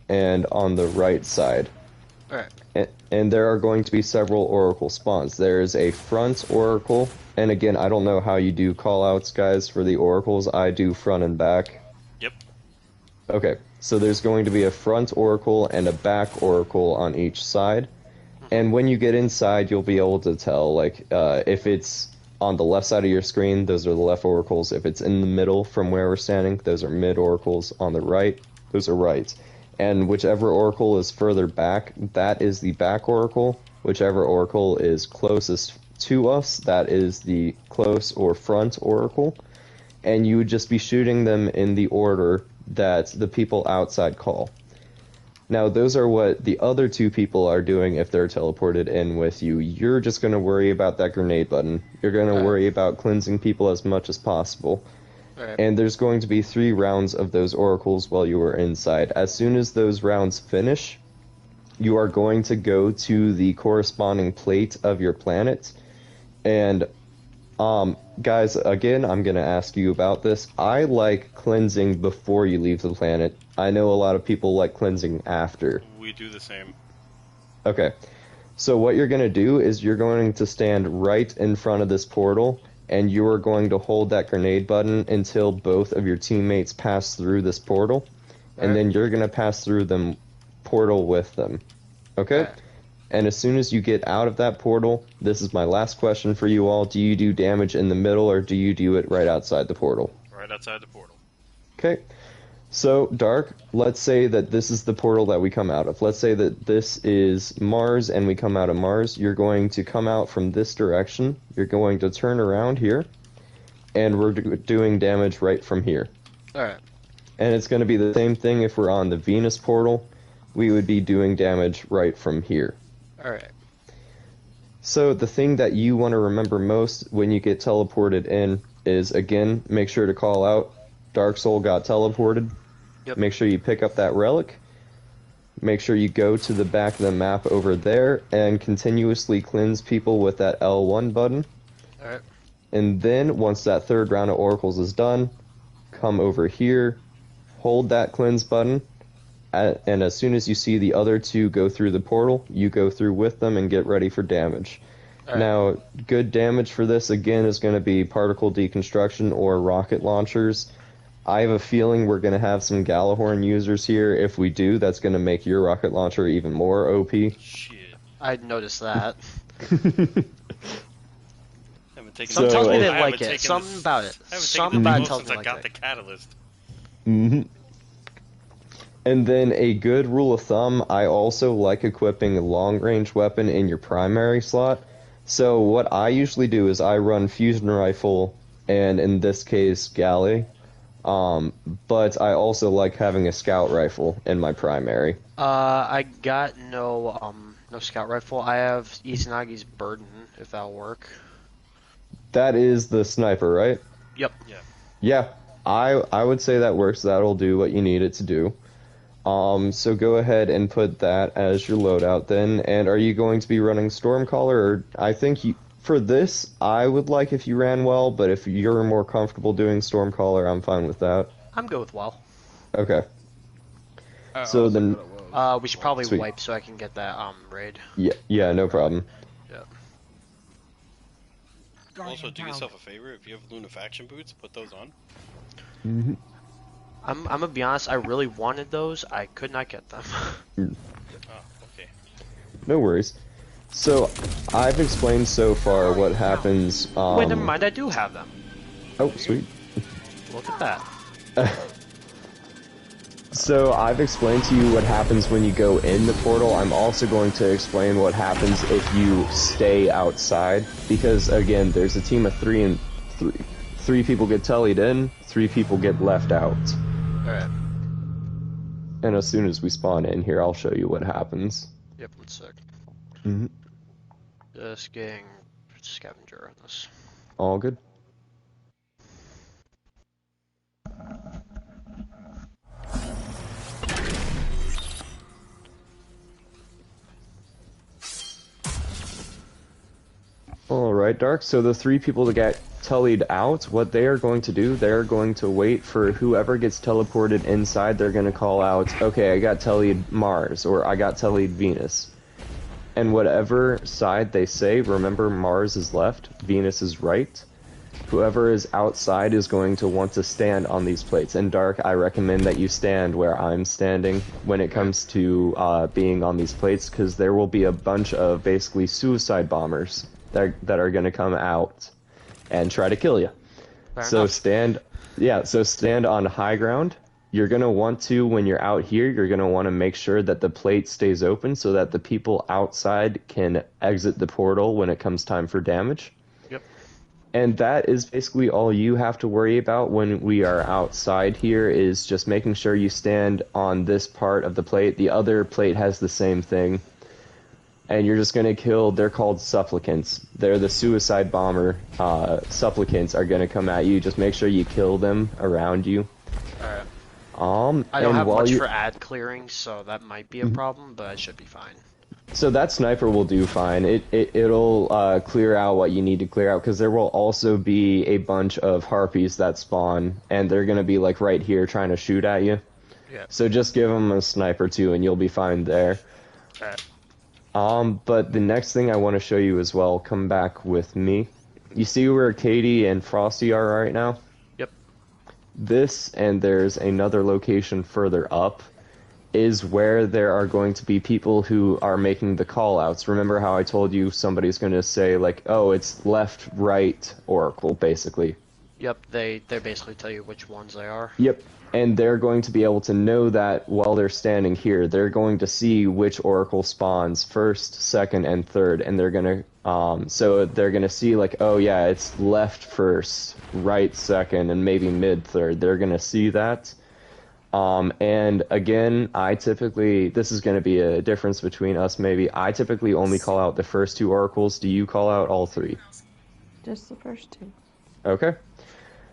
and on the right side. Alright. And there are going to be several oracle spawns. There is a front oracle, and again, I don't know how you do callouts, guys, for the oracles. I do front and back. Yep. Okay, so there's going to be a front oracle and a back oracle on each side. And when you get inside, you'll be able to tell, like, if it's on the left side of your screen, those are the left oracles. If it's in the middle from where we're standing, those are mid oracles. On the right, those are right. And whichever oracle is further back, that is the back oracle. Whichever oracle is closest to us, that is the close or front oracle. And you would just be shooting them in the order that the people outside call. Now, those are what the other 2 people are doing if they're teleported in with you. You're just going to worry about that grenade button. You're going to worry about cleansing people as much as possible. Alright. And there's going to be 3 rounds of those oracles while you are inside. As soon as those rounds finish, you are going to go to the corresponding plate of your planet. And, guys, again, I'm going to ask you about this. I like cleansing before you leave the planet. I know a lot of people like cleansing after. We do the same. Okay. So what you're going to do is you're going to stand right in front of this portal, and you are going to hold that grenade button until both of your teammates pass through this portal. and then you're gonna pass through the portal with them. Okay? And as soon as you get out of that portal, this is my last question for you all. Do you do damage in the middle, or do you do it right outside the portal? Right outside the portal. Okay. So, Dark, let's say that this is the portal that we come out of. Let's say that this is Mars and we come out of Mars. You're going to come out from this direction. You're going to turn around here, and we're doing damage right from here. Alright. And it's going to be the same thing if we're on the Venus portal. We would be doing damage right from here. Alright. So the thing that you want to remember most when you get teleported in is, again, make sure to call out Dark Soul got teleported. Yep. Make sure you pick up that relic. Make sure you go to the back of the map over there and continuously cleanse people with that L1 button. Alright. And then, once that third round of oracles is done, come over here, hold that cleanse button, and as soon as you see the other two go through the portal, you go through with them and get ready for damage. Right. Now, good damage for this, again, is going to be particle deconstruction or rocket launchers. I have a feeling we're going to have some Galahorn users here. If we do, that's going to make your rocket launcher even more OP. Shit. I'd notice that. Some tells me they I like haven't it. taken Something this- about it. I haven't Something taken about this it tells since me I like got that. the catalyst. And then a good rule of thumb, I also like equipping a long-range weapon in your primary slot. So what I usually do is I run fusion rifle, and in this case, galley. But I also like having a scout rifle in my primary. I got no scout rifle. I have Izanagi's burden, if that'll work. That is the sniper, right? Yep. Yeah. Yeah, I would say that works. That'll do what you need it to do. So go ahead and put that as your loadout then. And are you going to be running Stormcaller? Or I think for this, I would like if you ran well, but if you're more comfortable doing Stormcaller, I'm fine with that. I'm good with well. Okay. So then, we should probably Sweet. wipe so I can get that raid. yeah, no problem. Yeah. Also, do yourself a favor. If you have Lunafaction boots, put those on. Mm-hmm. I'm gonna be honest. I really wanted those. I could not get them. Oh, okay. No worries. So, I've explained so far what happens. Wait, never mind. I do have them. Oh, sweet. Look at that. So I've explained to you what happens when you go in the portal. I'm also going to explain what happens if you stay outside, because again, there's a team of three, and three people get tellied in, 3 people get left out. Alright. And as soon as we spawn in here, I'll show you what happens. Yep, 1 sec. Mm-hmm. Just getting scavenger on this. All good. Alright, Dark. So the 3 people that get tullied out, what they are going to do, they're going to wait for whoever gets teleported inside. They're going to call out, okay, I got tullied Mars, or I got tullied Venus. And whatever side they say, remember Mars is left, Venus is right. Whoever is outside is going to want to stand on these plates. And Dark, I recommend that you stand where I'm standing when it comes to being on these plates, because there will be a bunch of basically suicide bombers that are going to come out and try to kill you. So stand on high ground. You're going to want to, when you're out here, you're going to want to make sure that the plate stays open so that the people outside can exit the portal when it comes time for damage. Yep. And that is basically all you have to worry about when we are outside here, is just making sure you stand on this part of the plate. The other plate has the same thing. And you're just going to kill, they're called supplicants. They're the suicide bomber. Supplicants are going to come at you. Just make sure you kill them around you. Alright. I don't and have while much you- for ad clearing, so that might be a problem, but I should be fine. So that sniper will do fine. It'll clear out what you need to clear out, because there will also be a bunch of harpies that spawn, and they're going to be like right here trying to shoot at you. Yeah. So just give them a sniper too, and you'll be fine there. Alright. But the next thing I want to show you as well, come back with me. You see where Katie and Frosty are right now? Yep. this, and there's another location further up, is where there are going to be people who are making the call-outs. Remember how I told you somebody's going to say, like, oh, it's left, right, oracle, basically. Yep, they basically tell you which ones they are. Yep, and they're going to be able to know that while they're standing here. They're going to see which oracle spawns first, second, and third, and they're going to, so they're going to see, like, oh yeah, it's left first, right second, and maybe mid third. They're going to see that. And again, this is going to be a difference between us maybe. I typically only call out the first 2 oracles. Do you call out all 3? Just the first 2. Okay.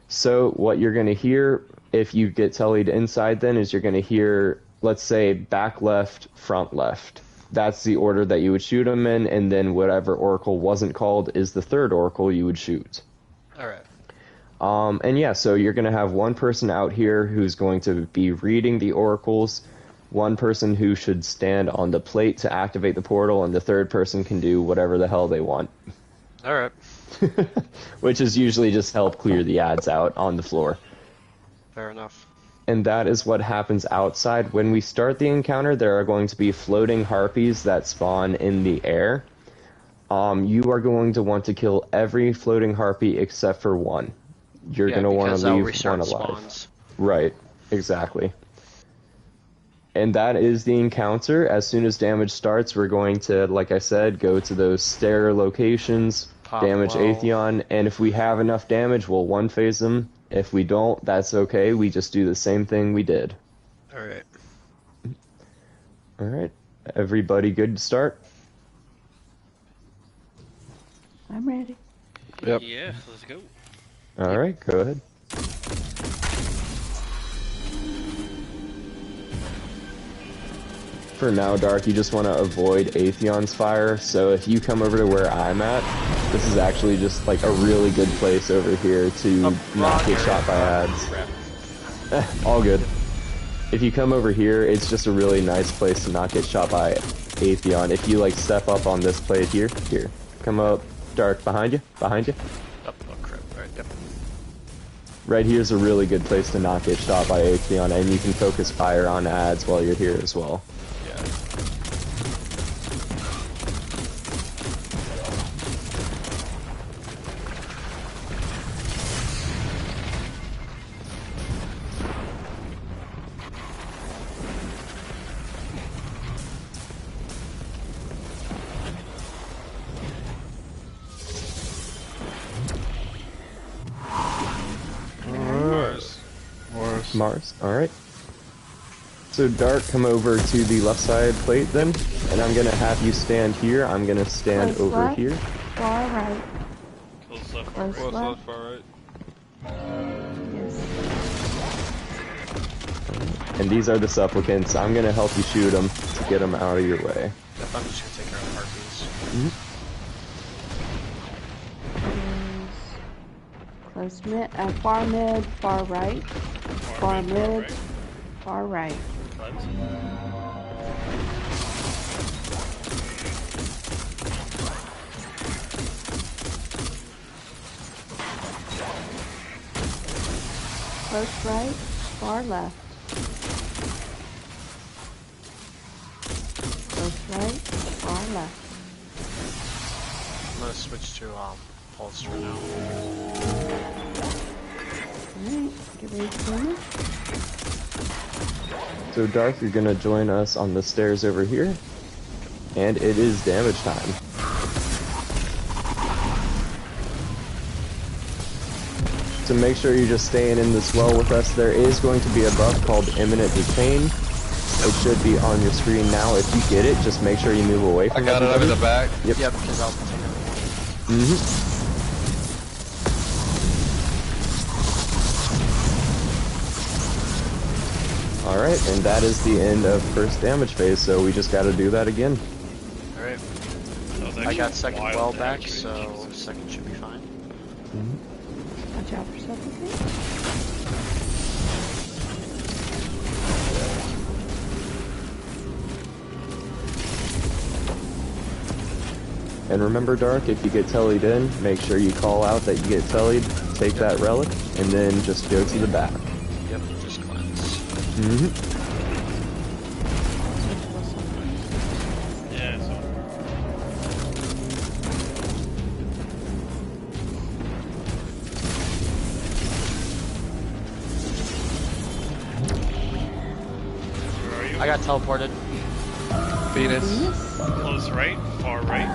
So what you're going to hear if you get tellied inside then is you're going to hear, let's say, back left, front left. That's the order that you would shoot them in, and then whatever oracle wasn't called is the 3rd oracle you would shoot. Alright. And yeah, so you're going to have one person out here who's going to be reading the oracles, one person who should stand on the plate to activate the portal, and the 3rd person can do whatever the hell they want. Alright. Which is usually just help clear the ads out on the floor. Fair enough. And that is what happens outside. When we start the encounter, there are going to be floating harpies that spawn in the air. You are going to want to kill every floating harpy except for one. You're going to want to leave one alive. Spawns. Right, exactly. And that is the encounter. As soon as damage starts, we're going to, like I said, go to those stair locations, damage Atheon, and if we have enough damage, we'll one-phase them. If we don't, that's okay. We just do the same thing we did. Alright. Alright. Everybody good to start? I'm ready. Yep. Yeah, let's go. Alright, go ahead. For now, Dark, you just want to avoid Atheon's fire, so if you come over to where I'm at, this is actually just like a really good place over here to not get shot by ads. All good. If you come over here, it's just a really nice place to not get shot by Atheon. If you like step up on this plate here, come up, Dark, behind you. Oh crap, alright, yep. Right here is a really good place to not get shot by Atheon, and you can focus fire on ads while you're here as well. Mars, alright. So Dark, come over to the left side plate then, and I'm gonna have you stand here. I'm gonna stand Close over left, here. Far right. Close left, Close Close left. left, far right. Yes. And these are the supplicants. I'm gonna help you shoot them to get them out of your way. Yep, I'm just gonna take care of the harpies. Close mid, far mid, far right. Far mid, far right. Cleanse. Close right, far left. Close right, far left. I'm gonna switch to pulse for now. Alright, get ready to finish. So Dark, you're gonna join us on the stairs over here, and it is damage time. So make sure you're just staying in this well with us. There is going to be a buff called Imminent Detain. It should be on your screen now. If you get it, just make sure you move away from I got it up in the back. Yep. Yep, because I'll take it. Alright, and that is the end of first damage phase, so we just gotta do that again. Alright. That was I got actually second wild well damage back, range. so second should be fine. Watch out for supplicant. And remember, Dark, if you get tellied in, make sure you call out that you get tellied, take that relic, and then just go to the back. Yeah, so. Where are you? I got teleported. Venus. Close right, far right.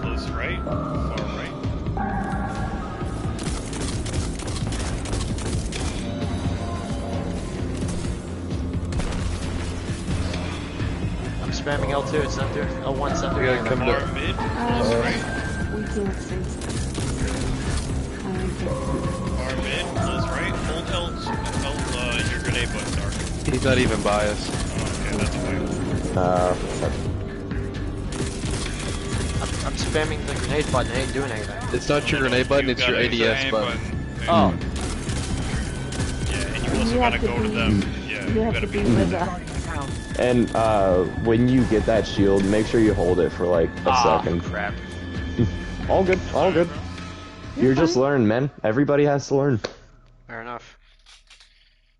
Close right, far right. I'm spamming L2, it's not doing L1, it's not We doing gotta come anything. Far to. mid, close right. We can't see. Far mid, close right. Hold your grenade button, Dark. He's not even by us. Oh, okay, that's fine. I'm spamming the grenade button, it ain't doing anything. It's not your grenade button, it's your gotta use ADS button. Oh, Yeah, and you also You have gotta to go to be- them. Yeah, You have to be with us. And when you get that shield, make sure you hold it for like a second. crap. All good, all good. You're just fine. learning, man. Everybody has to learn. Fair enough.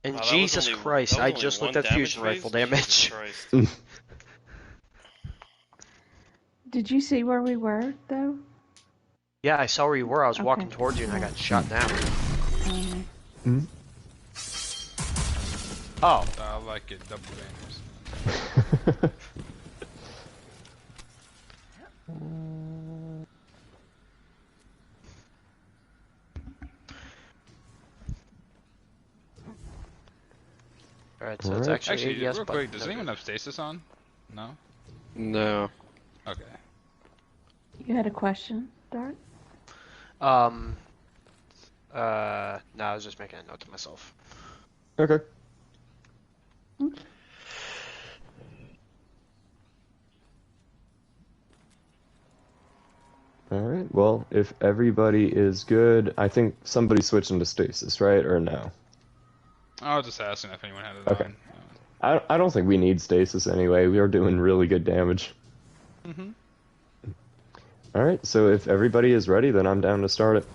And Wow, that was Jesus only- Christ, that was I only just one looked at damage fusion phase? rifle Jesus damage. Christ. Did you see where we were, though? Yeah, I saw where you were, I was walking Okay. towards you and I got shot down. Oh, I like it, double bangers. alright, so it's actually Actually, ADS real button. quick, does anyone have stasis on? No? No. Okay. You had a question, Dart? No, I was just making a note to myself. Okay. Alright, well, if everybody is good, I think somebody's switching to stasis, right? Or no? I was just asking if anyone had it Okay. on. I don't think we need stasis anyway. We are doing really good damage. Mm-hmm. Alright, so if everybody is ready, then I'm down to start it.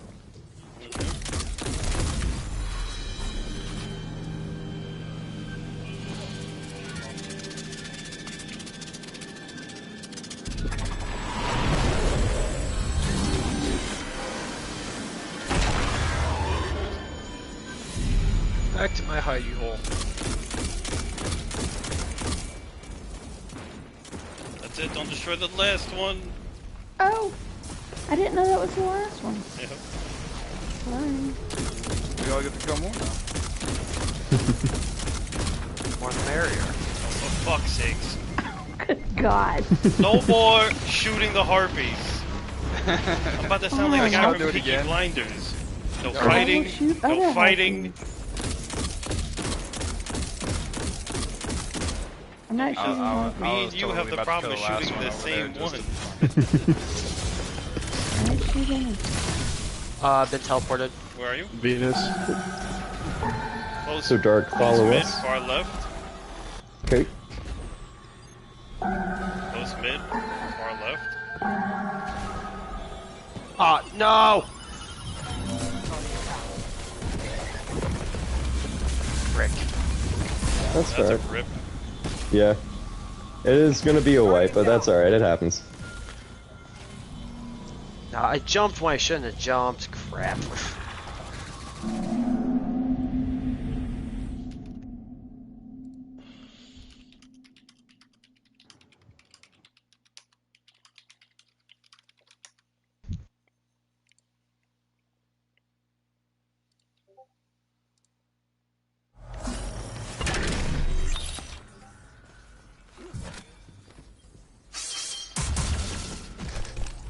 Back to my hidey hole. That's it, don't destroy the last one. Oh! I didn't know that was the last one. Yeah. Sorry. We all get to come on now. More the merrier. For fuck's sakes. Good God. No more shooting the harpies. I'm about to sound like the guy I'll from do it Peaky again. Blinders. No I will fighting, shoot no other fighting. harpies. I'm not shooting I'll- harpies. Me and was you have totally the about to problem of kill the last shooting one the over same there, one. I'm not shooting. I've been teleported. Where are you? Venus. Close, So Dark, follow mid, us. far left. Okay. Close mid, far left. No! Frick. That's That's fair. a rip. Yeah. It is gonna be a wipe, but that's alright, it happens. No, I jumped when I shouldn't have jumped. Crap.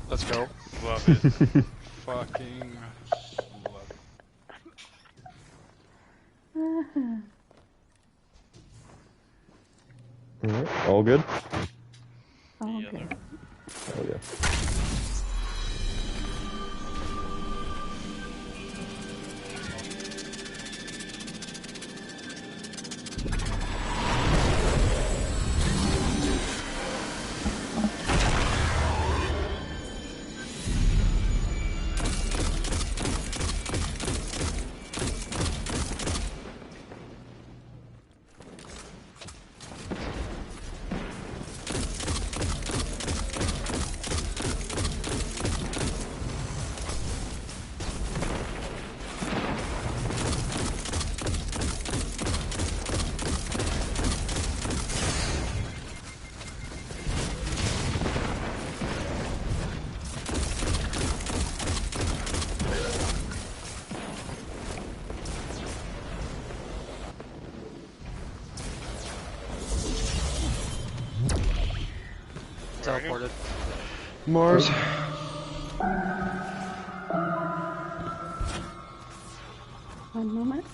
Let's go. Love it. Fucking love it. Alright, all good? Oh, Yeah, okay. Oh, yeah. Teleported. Mars. One moment.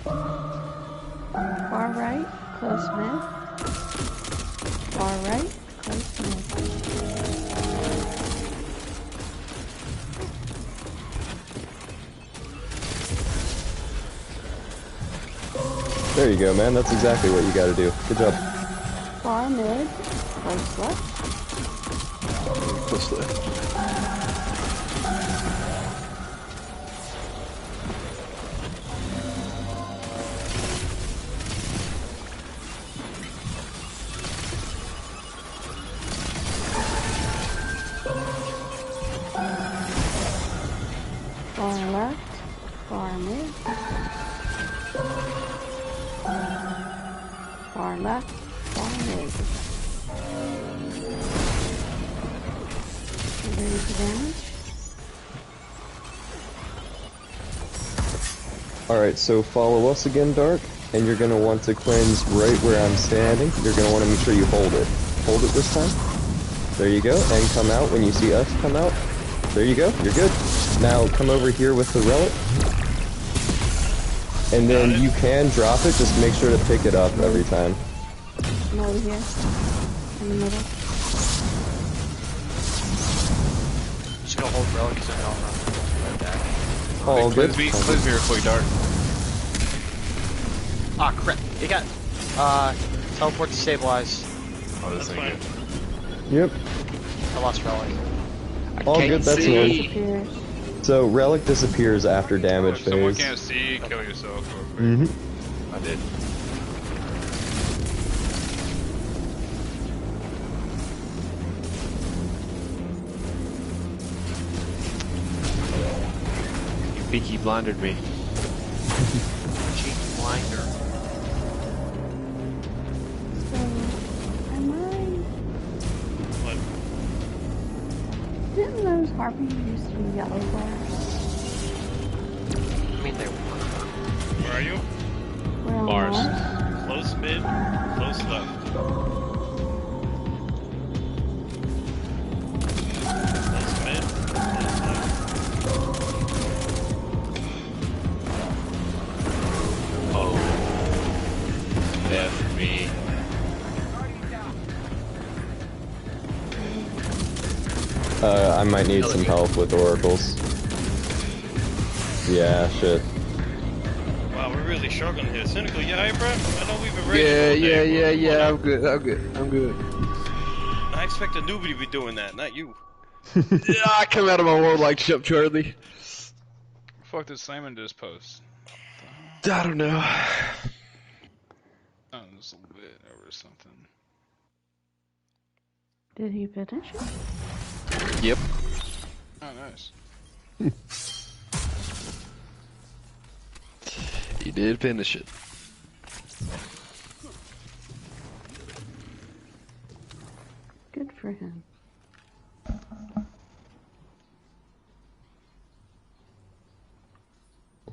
Far right, close mid. Far right, close mid. There you go, man. That's exactly what you gotta do. Good job. Far mid, close left. Close left. Far left, far mid. Far left, far mid. You ready for damage? Alright, so follow us again, Dark, and you're gonna want to cleanse right where I'm standing. You're gonna want to make sure you hold it. Hold it this time. There you go, and come out when you see us come out. There you go, you're good. Now come over here with the relic. And then you can drop it, just make sure to pick it up every time. I'm over here. In the middle. Just gonna hold relic because I don't know. Oh, good. Cleanse me real quick, Dark. Ah, crap. You got teleport to stabilize. Oh, this ain't good. Yep. I lost relic. All good, that's good. Disappears. So, relic disappears after damage If someone phase. can't see, kill yourself real quick. Mm-hmm. I did. You peaky blinded me. Cheeky blinder. So, am I... What? Didn't those harpies used to be yellow bars? I mean, they were. Where are you? We're on Bars. Mars? Close mid, close left. Close mid, close left. Oh. F me. I might need some help with oracles. Yeah, shit. Wow, we're really struggling here. Cynical, you alright, bro? I know we've been ready. Yeah. I'm good. I'm good. I expect a newbie to be doing that, not you. Yeah, I come out of my world like Chip Charlie. Fuck did Simon just post? I don't know. Oh, just a little bit over something. Did he finish it? Yep. Oh, nice. He did finish it. Good for him.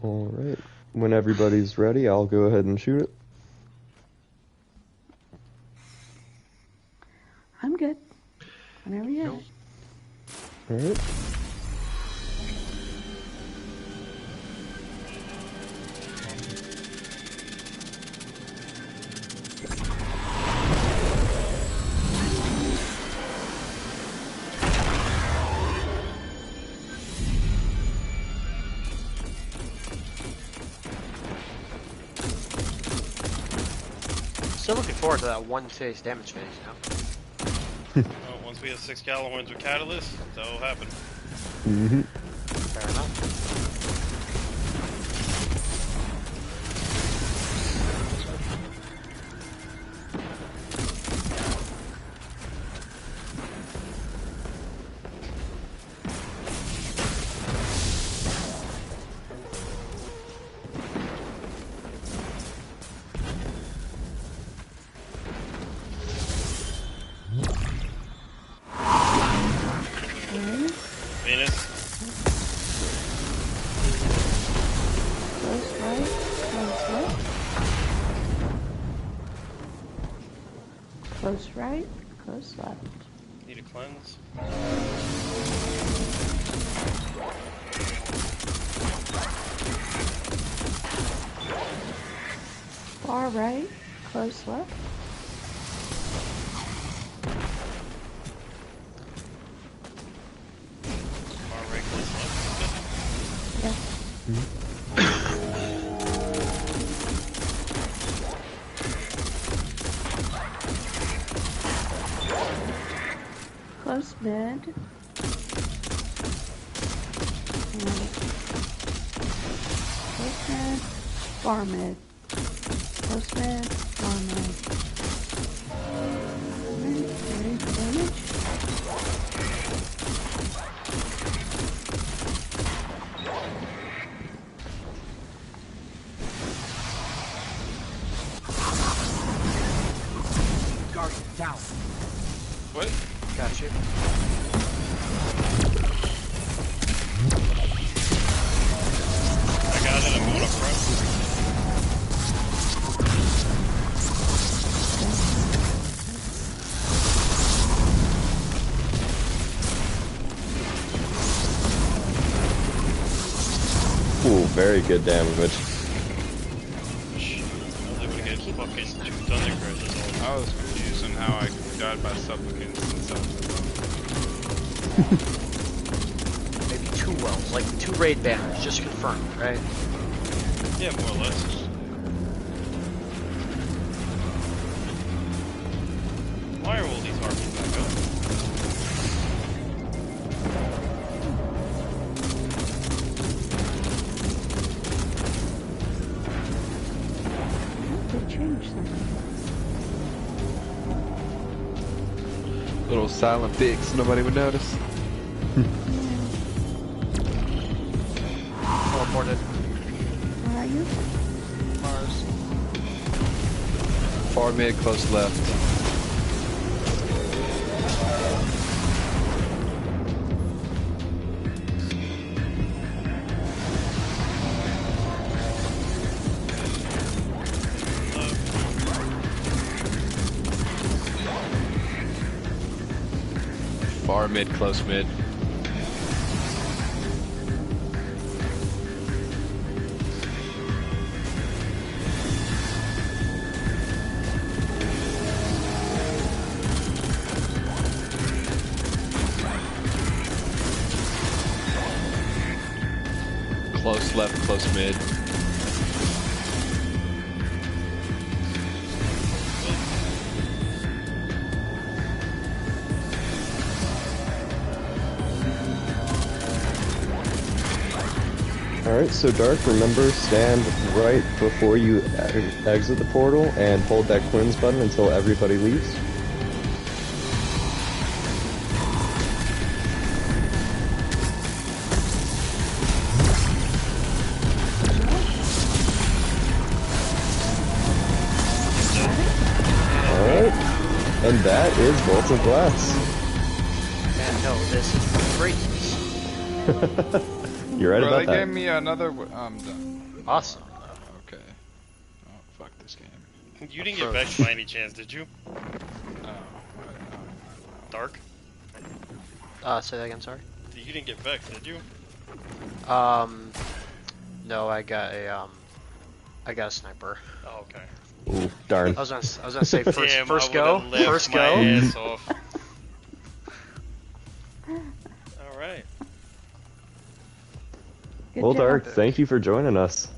Alright. When everybody's ready, I'll go ahead and shoot it. I'm good. Whenever you're ready. Alright. Still looking forward to that one phase damage phase, you know? Well, once we have 6 Gallowins with Catalyst, that'll happen. Mm-hmm. Fair enough. Venus, Close right, close left. Close right, close left. Need a cleanse. Far right, close left. Far right, close left. Yes. Close mid. Close mid, far mid. Close mid, far mid. Alright, damage. Guardian down. What? Got you. I got it, I'm going up front. Ooh, very good damage. I was able to get fucking 2 Thunder Crashes I was confused on how I died by supplicants and stuff. Maybe 2 wells, like 2 raid banners, just confirmed, right? Yeah, more or less. Why are all these harpies back up? They changed something. Little silent fix, nobody would notice. Teleported. Where are you? Mars. Far mid, close left. Far mid, close mid. Close left, close mid. Alright, so Dark, remember, stand right before you exit the portal and hold that cleanse button until everybody leaves. Alright, and that is Vault of Glass. Man, no, this is great. You're right Bro, about they that. gave me another. I'm done. Awesome. Okay. Oh, fuck this game. You didn't get vexed by any chance, did you? No. Dark? Say that again, sorry. You didn't get vexed, did you? No, I got a sniper. Oh, okay. Ooh, darn. I was gonna say first, Damn, first I go, would've left first my go. ass off. Alright. Good Well, job. Dark, thank you for joining us.